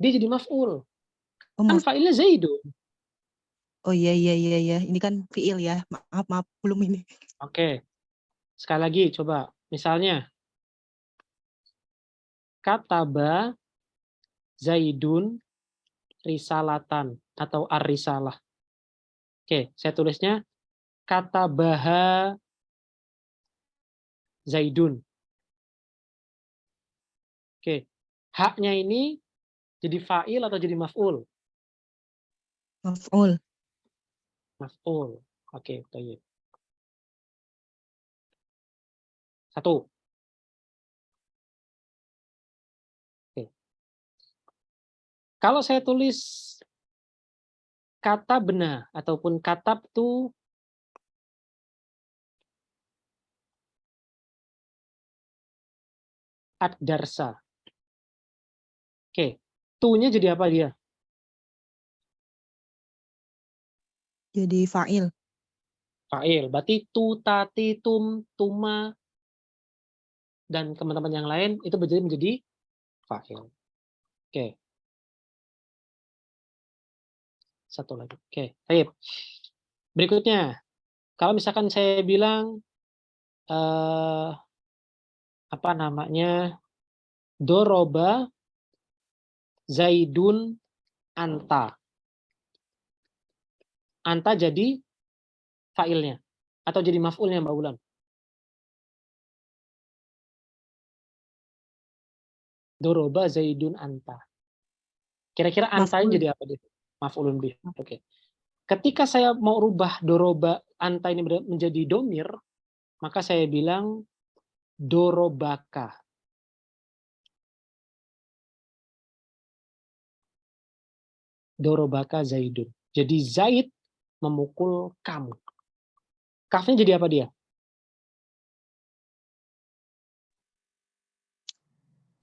Dia jadi maf'ul. Oh, Kan fa'ilnya Zaidun. Oh iya. Ini kan fi'il ya. Maaf belum ini. Oke. Sekali lagi coba. Misalnya kataba Zaidun risalatan atau ar-risalah. Oke, saya tulisnya katabaha Zaidun. Oke. Haknya ini jadi fa'il atau jadi maf'ul? Maf'ul. Maf'ul. Oke, baik. Satu. Oke. Kalau saya tulis kata benar ataupun katab tu ad-darsa. Oke. Tu-nya jadi apa dia? Jadi fa'il. Fa'il. Berarti tu, tati, tum, tuma, dan teman-teman yang lain itu menjadi fa'il. Oke. Satu lagi. Oke. Baik. Berikutnya. Kalau misalkan saya bilang apa namanya? Doroba Zaidun anta. Anta jadi fa'ilnya atau jadi maf'ulnya Mbak Ulan? Doroba Zaidun anta. Kira-kira antanya jadi apa dia? Maf'ulun bih. Oke. Ketika saya mau rubah doroba anta ini menjadi domir, maka saya bilang dorobaka. Dorobaka Zaidun. Jadi Zaid memukul kamu. Kafnya jadi apa dia?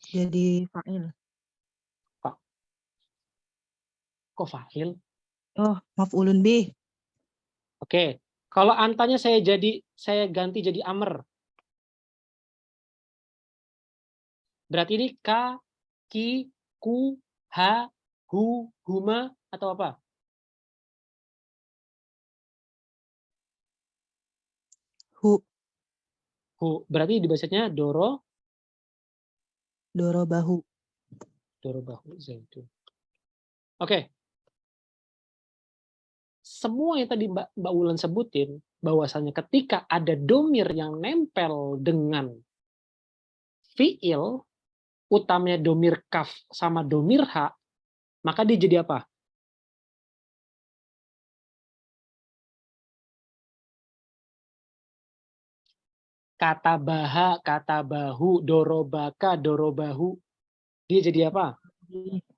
Jadi fa'il. Kok fa'il? Oh, maf'ulun bih. Oke. Kalau antanya saya ganti jadi amr. Berarti ini ka, ki, ku, ha, hu, huma, atau apa? Hu. Hu. Berarti dibacanya doro. Dorobahu. Dorobahu Zaidun. Oke. Semua yang tadi Mbak Wulan sebutin, bahwasanya ketika ada domir yang nempel dengan fiil, utamanya domir kaf sama domir ha, maka dia jadi apa? Kata baha, kata bahu, dorobaka, dorobahu. Dia jadi apa?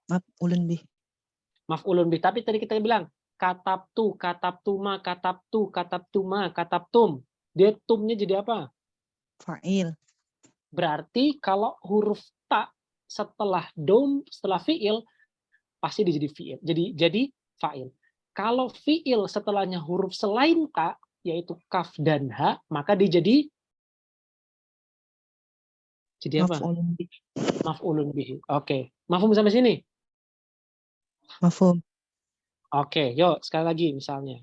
Maf'ulun bih. Maf'ulun bih. Tapi tadi kita bilang katabtu, katabtuma, katabtu, katabtuma, katabtum. Dia tumnya jadi apa? Fa'il. Berarti kalau huruf ta setelah dom, setelah fiil, pasti dia jadi fiil. Jadi fa'il. Kalau fiil setelahnya huruf selain ta, yaitu kaf dan ha, maka dia jadi apa? Maf'ulun bih. Maf'ulun bihi. Oke. Mafhum sampai sini? Mafhum. Oke, yuk sekali lagi misalnya.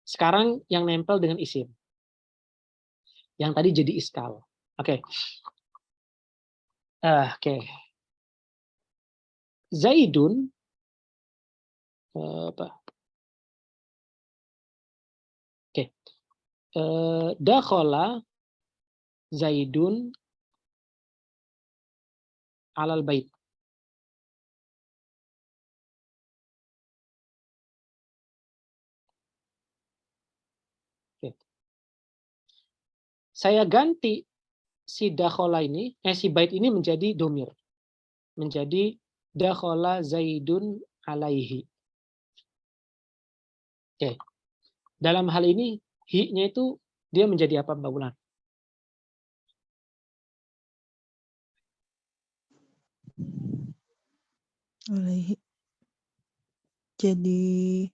Sekarang yang nempel dengan isim. Yang tadi jadi iskal. Oke. Oke. Zaidun apa? Oke. Dakhala Zaidun alal bait. Oke. Saya ganti si dakhala ini, si bait ini menjadi domir. Menjadi dakhala Zaidun alaihi. Oke. Dalam hal ini, hi-nya itu dia menjadi apa, Mbak Wulan? Alaihi. Jadi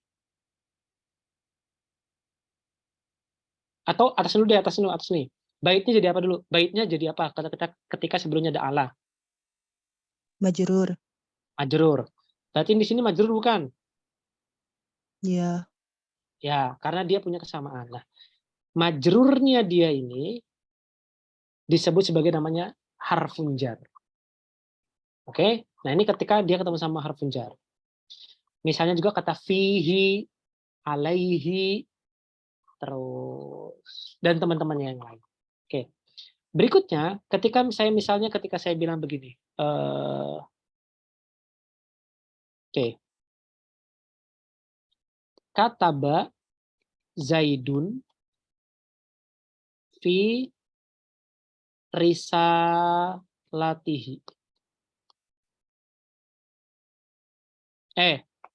atau atas dulu deh, atas nih. Baitnya jadi apa dulu? Baitnya jadi apa? Ketika sebelumnya ada ala. majrur. Majrur. Berarti di sini majrur bukan? Ya. Ya, karena dia punya kesamaan. Nah, majrurnya dia ini disebut sebagai namanya harfun jar. Oke? Nah, ini ketika dia ketemu sama harfun jar. Misalnya juga kata fihi, alaihi, terus dan teman-temannya yang lain. Oke. Berikutnya, ketika saya bilang begini, oke. Kataba Zaidun fi risalatihi.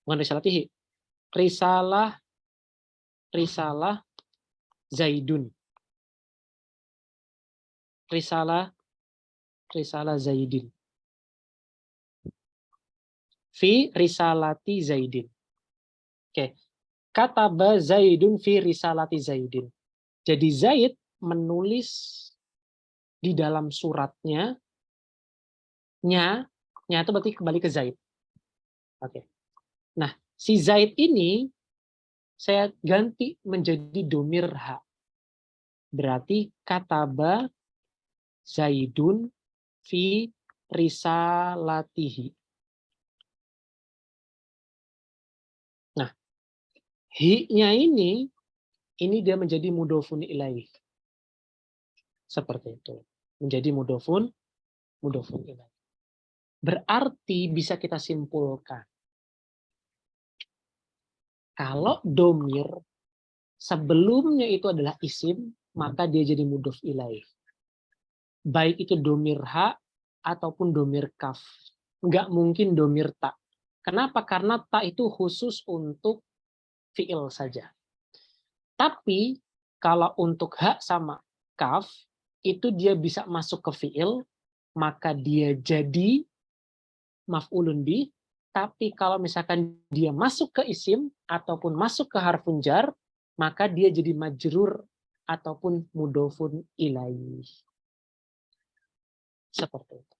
Bukan risalatihi. Risalah Zaidun. Risalah Zaidin. Fi risalati Zaidin. Oke. Kataba Zaidun fi risalati Zaidin. Jadi Zaid menulis di dalam suratnya, nya itu berarti kembali ke Zaid. Oke. Nah, si Zaid ini saya ganti menjadi domir ha. Berarti kataba Zaidun fi risalatihi. Nah, hi-nya ini dia menjadi mudhofun ilaih. Seperti itu. Menjadi mudhofun ilaih. Berarti bisa kita simpulkan. Kalau domir sebelumnya itu adalah isim, maka dia jadi mudhof ilaih. Baik itu domir ha ataupun domir kaf. Nggak mungkin domir ta. Kenapa? Karena ta itu khusus untuk fi'il saja. Tapi kalau untuk ha sama kaf, itu dia bisa masuk ke fi'il, maka dia jadi maf'ulun bih. Tapi kalau misalkan dia masuk ke isim ataupun masuk ke harfun jar, maka dia jadi majrur ataupun mudhofun ilaih. Seperti itu.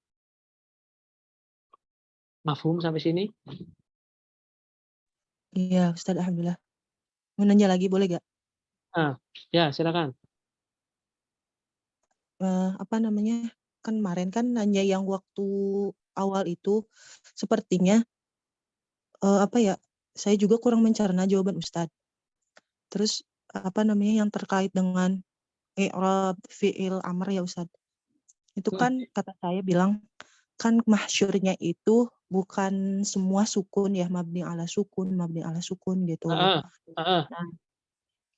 Mafhum sampai sini? Iya, Ustaz, alhamdulillah. Mau nanya lagi boleh gak? Ya, silakan. Apa namanya? Kan kemarin kan nanya yang waktu awal itu sepertinya saya juga kurang mencerna jawaban Ustadz. Terus apa namanya yang terkait dengan i'rab fi'il amr ya Ustadz. Itu kan kata saya bilang kan mahsyurnya itu bukan semua sukun ya, mabni ala sukun gitu. Nah,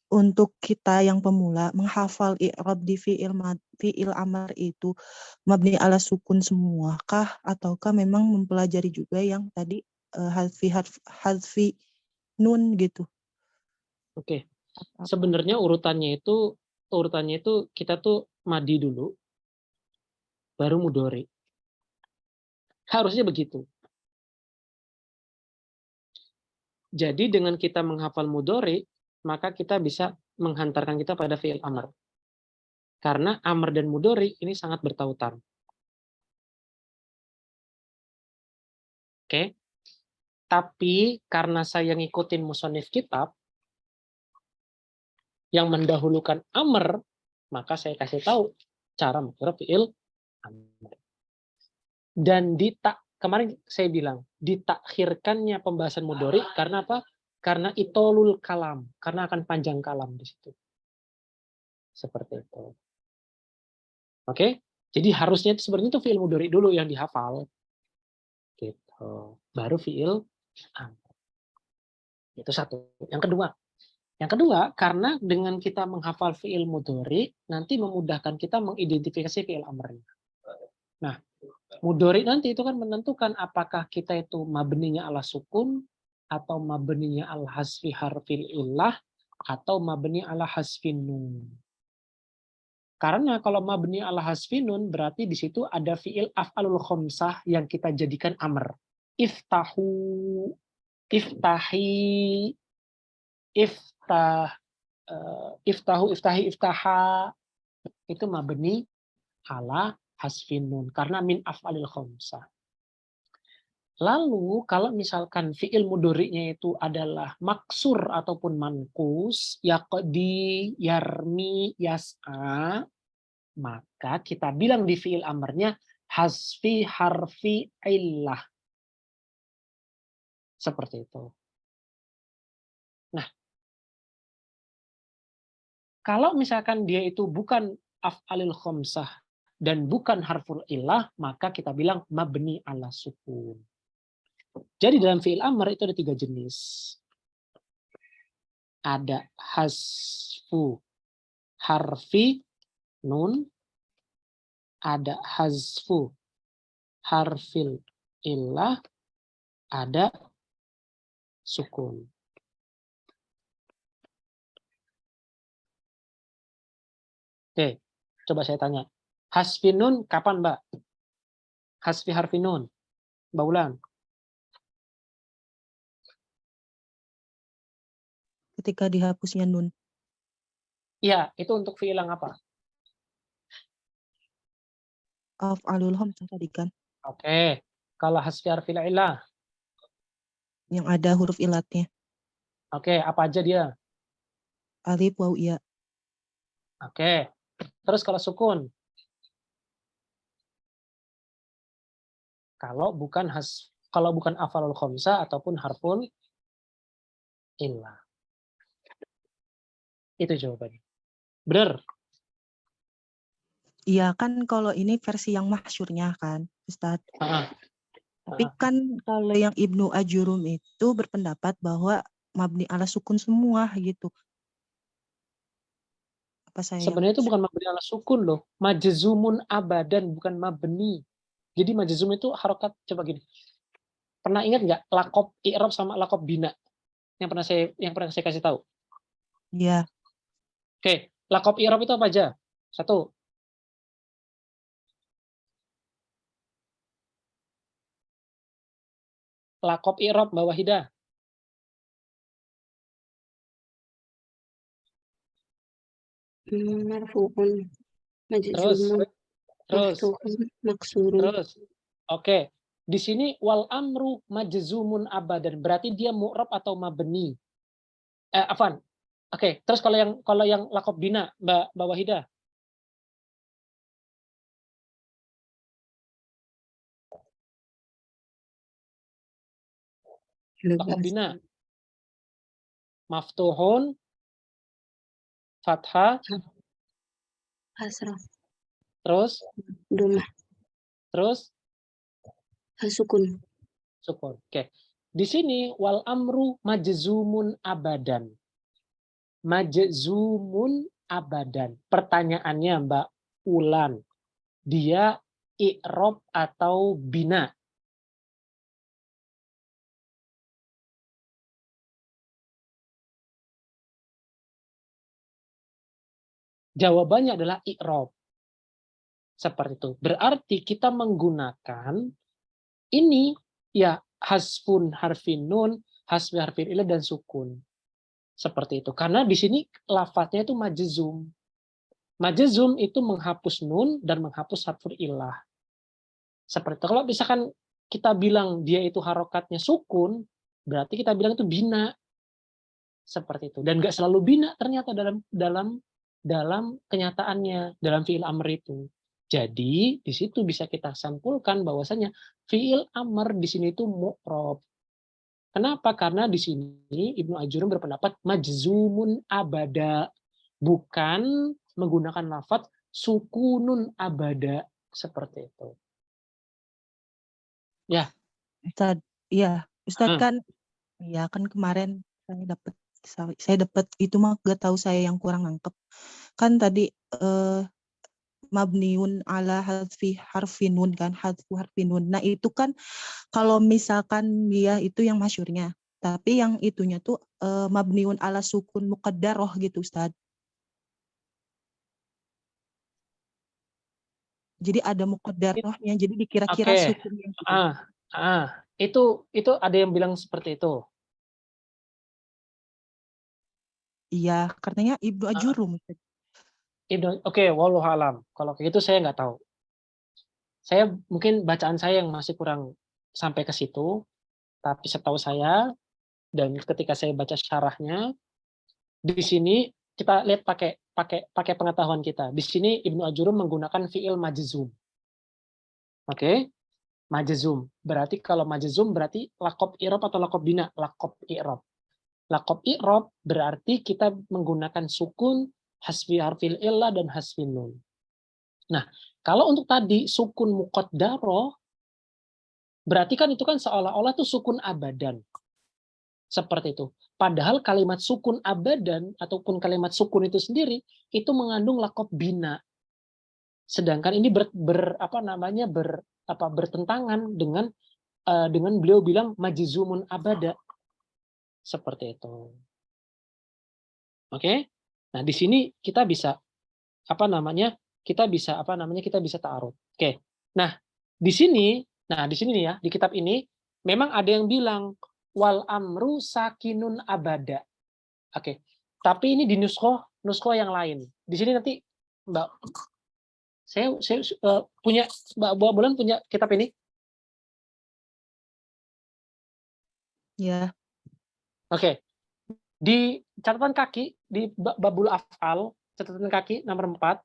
untuk kita yang pemula menghafal i'rab di fi'il amr itu mabni ala sukun semua kah ataukah memang mempelajari juga yang tadi hadfi nun gitu? Oke. Sebenarnya urutannya itu kita tuh madi dulu baru mudhari. Harusnya begitu. Jadi dengan kita menghafal mudhari, maka kita bisa menghantarkan kita pada fi'il amr. Karena amr dan mudhari ini sangat bertautan. Oke. Tapi karena saya ngikutin musonif kitab yang mendahulukan amr, maka saya kasih tahu cara mengi'rab fi'il amr. Dan kemarin saya bilang ditakhirkannya pembahasan mudhari karena apa? Karena itolul kalam, karena akan panjang kalam di situ. Seperti itu. Oke? Jadi harusnya itu sebenarnya itu fi'il mudhari dulu yang dihafal. Gitu. Baru fi'il amr. Itu satu. Yang kedua, karena dengan kita menghafal fi'il mudhari nanti memudahkan kita mengidentifikasi fi'il amrnya. Nah, mudhari nanti itu kan menentukan apakah kita itu mabninya ala sukun atau mabninya ala hasfi harfil illah atau mabni ala hasfin nun. Karena kalau mabni ala hasfin nun berarti di situ ada fi'il af'alul khamsah yang kita jadikan amr. Iftahu, iftahi, iftahu, iftahi, iftaha itu mabni ala hasfin nun karena min af'alil khamsah. Lalu kalau misalkan fi'il mudhari'nya itu adalah maksur ataupun manqus, yaqdi, yarmi, yas'a, maka kita bilang di fi'il amrnya hasfi harfi illah. Seperti itu. Nah, kalau misalkan dia itu bukan af'alil khamsah dan bukan harful illah, maka kita bilang mabni ala sukun. Jadi dalam fi'il amr itu ada 3 jenis. Ada hasfu harfi nun, ada hasfu harfil illah, ada sukun. Oke, coba saya tanya. Hasfi nun kapan, Mbak? Hasfi harfi nun. Mbak Ulan. Ketika dihapusnya nun. Iya, itu untuk fi'il yang apa? Af'alul khamsah tadi kan. Oke. Kalau hasfi harfil illah. Yang ada huruf ilatnya. Oke, apa aja dia? Alif, waw, ya. Oke. Terus kalau sukun? Kalau bukan af'alul khamsah ataupun harful illah. Itu jawabannya. Benar? Iya kan kalau ini versi yang masyhurnya kan, Ustadz. Tapi kan kalau yang Ibnu Ajurum itu berpendapat bahwa mabni ala sukun semua gitu. Apa saya Sebenarnya itu bukan mabni ala sukun loh. Majzumun abadan, bukan mabni. Jadi majzum itu harokat, coba gini. Pernah ingat nggak lakob i'rab sama lakob bina? Yang pernah saya kasih tahu? Iya. Oke, lakob i'rab itu apa aja? 1. Lakob i'rab Mbak Wahidah. Marfu'un, Terus, majzumun, maksurun. Terus. Oke. Di sini wal amru majzumun abadan. Berarti dia mu'rab atau mabni? Afwan. Oke, terus kalau yang lakob bina, Mbak Wahidah. Lakob bina. Maftuhun, fathah, Kasrah. terus, Dhammah. terus, Sukun. sukun. Oke. Di sini wal amru majzumun abadan. majzumun abadan. Pertanyaannya Mbak Ulan, dia i'rob atau bina? Jawabannya adalah i'rob. Seperti itu. Berarti kita menggunakan ini ya hasfun harfin nun, hasfi harfin ilah dan sukun. Seperti itu. Karena di sini lafadznya itu majzum. Majzum itu menghapus nun dan menghapus harful ilah. Seperti itu. Kalau misalkan kita bilang dia itu harokatnya sukun, berarti kita bilang itu bina. Seperti itu. Dan nggak selalu bina ternyata dalam kenyataannya, dalam fi'il amr itu. Jadi di situ bisa kita sampulkan bahwasanya fi'il amr di sini itu mu'rob. Kenapa? Karena di sini Ibnu Ajurum berpendapat majzumun abada, bukan menggunakan lafadz sukunun abada seperti itu. Ya. Ustadz, iya, Ustadz kan, ya kan kemarin saya dapat itu mah gak tahu saya yang kurang nangkep. Kan tadi mabniun ala hadfi harfin nun kan, hadfu harfin nun. Nah itu kan kalau misalkan dia itu yang masyhurnya, tapi yang itunya tuh mabniun ala sukun muqaddaroh gitu Ustadz. Jadi ada muqaddarohnya, jadi dikira-kira sukun yang gitu. Itu ada yang bilang seperti itu. Iya, katanya Ibnu Ajurum. Oke, wallahu alam. Kalau kayak gitu saya nggak tahu. Saya mungkin bacaan saya yang masih kurang sampai ke situ, tapi setahu saya dan ketika saya baca syarahnya di sini kita lihat pakai pengetahuan kita. Di sini Ibnu Ajurum menggunakan fi'il majzum. Oke? Majzum. Berarti kalau majzum berarti lakob i'rob atau lakob bina? Lakob i'rob. Lakob i'rob berarti kita menggunakan sukun, hasfi harfil illah dan hasfi nun. Nah, kalau untuk tadi sukun muqaddaroh, berarti kan itu kan seolah-olah tuh sukun abadan. Seperti itu. Padahal kalimat sukun abadan ataupun kalimat sukun itu sendiri itu mengandung lakob bina. Sedangkan ini bertentangan dengan beliau bilang majzumun abada. Seperti itu. Oke? Nah, di sini kita bisa kita bisa ta'arud. Oke. Nah, di sini nih ya, di kitab ini memang ada yang bilang wal amru sakinun abada. Oke. Tapi ini di nuskhoh yang lain. Di sini nanti Mbak saya punya Mbak Bulan punya kitab ini? Ya. Oke. Di catatan kaki di babul af'al, catatan kaki nomor 4.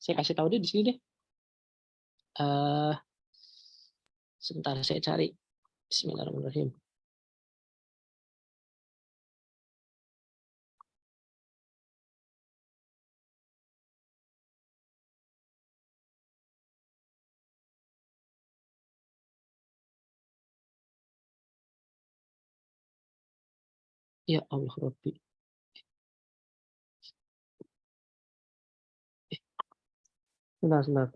Saya kasih tahu deh di sini deh. Sebentar saya cari. Bismillahirrahmanirrahim. Ya Allah Rabbi. Sebentar.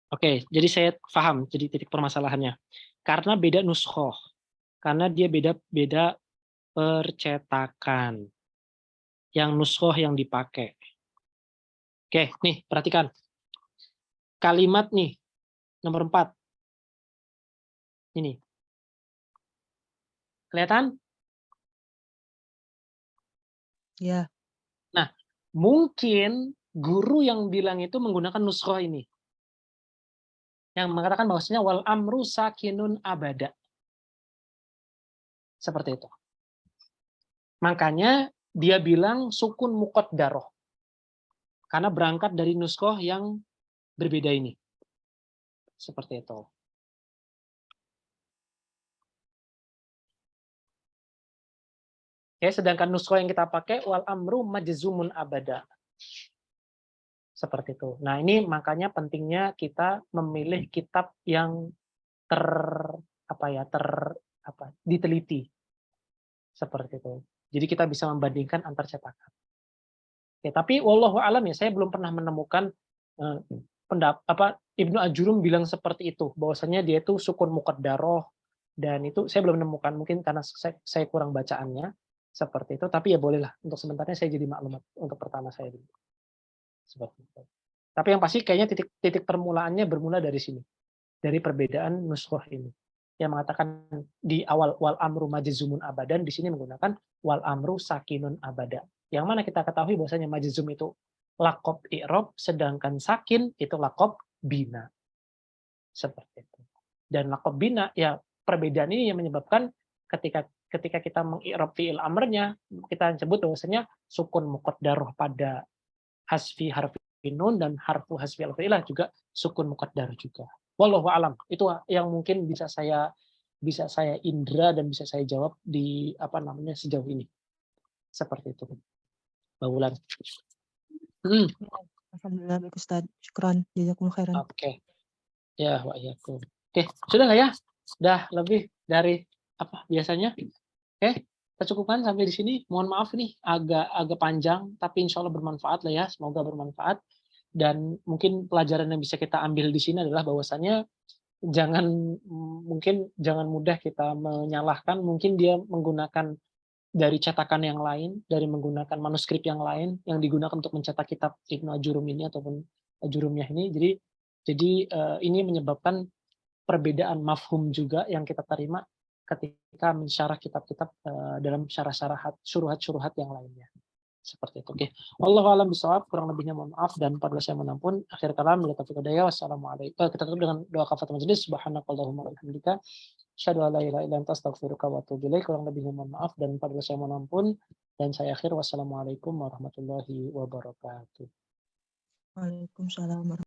Oke, jadi saya paham jadi titik permasalahannya. Karena beda nuskhoh. Karena dia beda percetakan. Yang nuskhoh yang dipakai. Oke, nih perhatikan. Kalimat nih, nomor 4. Ini. Kelihatan? Ya. Nah, mungkin guru yang bilang itu menggunakan nuskhoh ini. Yang mengatakan bahwasanya wal amru sakinun abada. Seperti itu. Makanya dia bilang sukun muqaddaroh. Karena berangkat dari nuskhoh yang berbeda ini. Seperti itu. Oke, sedangkan nuskho yang kita pakai wal amru majzumun abada. Seperti itu. Nah, ini makanya pentingnya kita memilih kitab yang diteliti. Seperti itu. Jadi kita bisa membandingkan antar cetakan. Ya, tapi wallahu alam ya, saya belum pernah menemukan Ibnu Ajurum bilang seperti itu, bahwasanya dia itu sukun muqaddaroh, dan itu saya belum menemukan, mungkin karena saya kurang bacaannya seperti itu, tapi ya bolehlah untuk sebentarnya saya jadi maklumat untuk pertama saya dulu. Seperti itu. Tapi yang pasti kayaknya titik permulaannya bermula dari sini, dari perbedaan nuskhoh ini. Yang mengatakan di awal wal amru majzumun abadan, di sini menggunakan wal amru sakinun abada. Yang mana kita ketahui bahwasanya majzum itu laqab i'rab, sedangkan sakin itu laqab bina. Seperti itu. Dan laqab bina ya perbedaan ini yang menyebabkan ketika kita mengi'rab fi'il amrnya, kita sebut bahwasanya sukun muqaddarah pada hasfi harfi nun dan harfu hasfi al-fi'ilah juga sukun muqaddar juga. Wallahu alam. Itu yang mungkin bisa saya indra dan bisa saya jawab di sejauh ini. Seperti itu. Baulan. Alhamdulillah baik Ustaz. Syukran. Jazakumullah khairan. Oke. Ya, wa iyyakum. Oke, sudah nggak ya? Sudah lebih dari apa biasanya? Oke, kita cukupkan sampai di sini. Mohon maaf nih agak panjang, tapi insya Allah bermanfaat lah ya. Semoga bermanfaat. Dan mungkin pelajaran yang bisa kita ambil di sini adalah bahwasannya jangan mudah kita menyalahkan. Mungkin dia menggunakan dari cetakan yang lain, dari menggunakan manuskrip yang lain yang digunakan untuk mencetak kitab Ibnu Ajurum ini ataupun Ajurumiyah ini. Jadi ini menyebabkan perbedaan mafhum juga yang kita terima ketika mensyarah kitab-kitab dalam syuruhat-syuruhat yang lainnya. Seperti itu. Oke. Wallahu a'lam bishawab, kurang lebihnya mohon maaf dan pada saya menampun. Akhir kalam, wassalamualaikum. Kita tutup dengan doa kafatul majelis. Subhanakallahumma wa bihamdika asyhadu an la ilaha illa anta astaghfiruka wa atubu ilaik. Kurang lebihnya mohon maaf dan pada saya menampun dan saya akhir. Wassalamualaikum warahmatullahi wabarakatuh. Waalaikumsalam.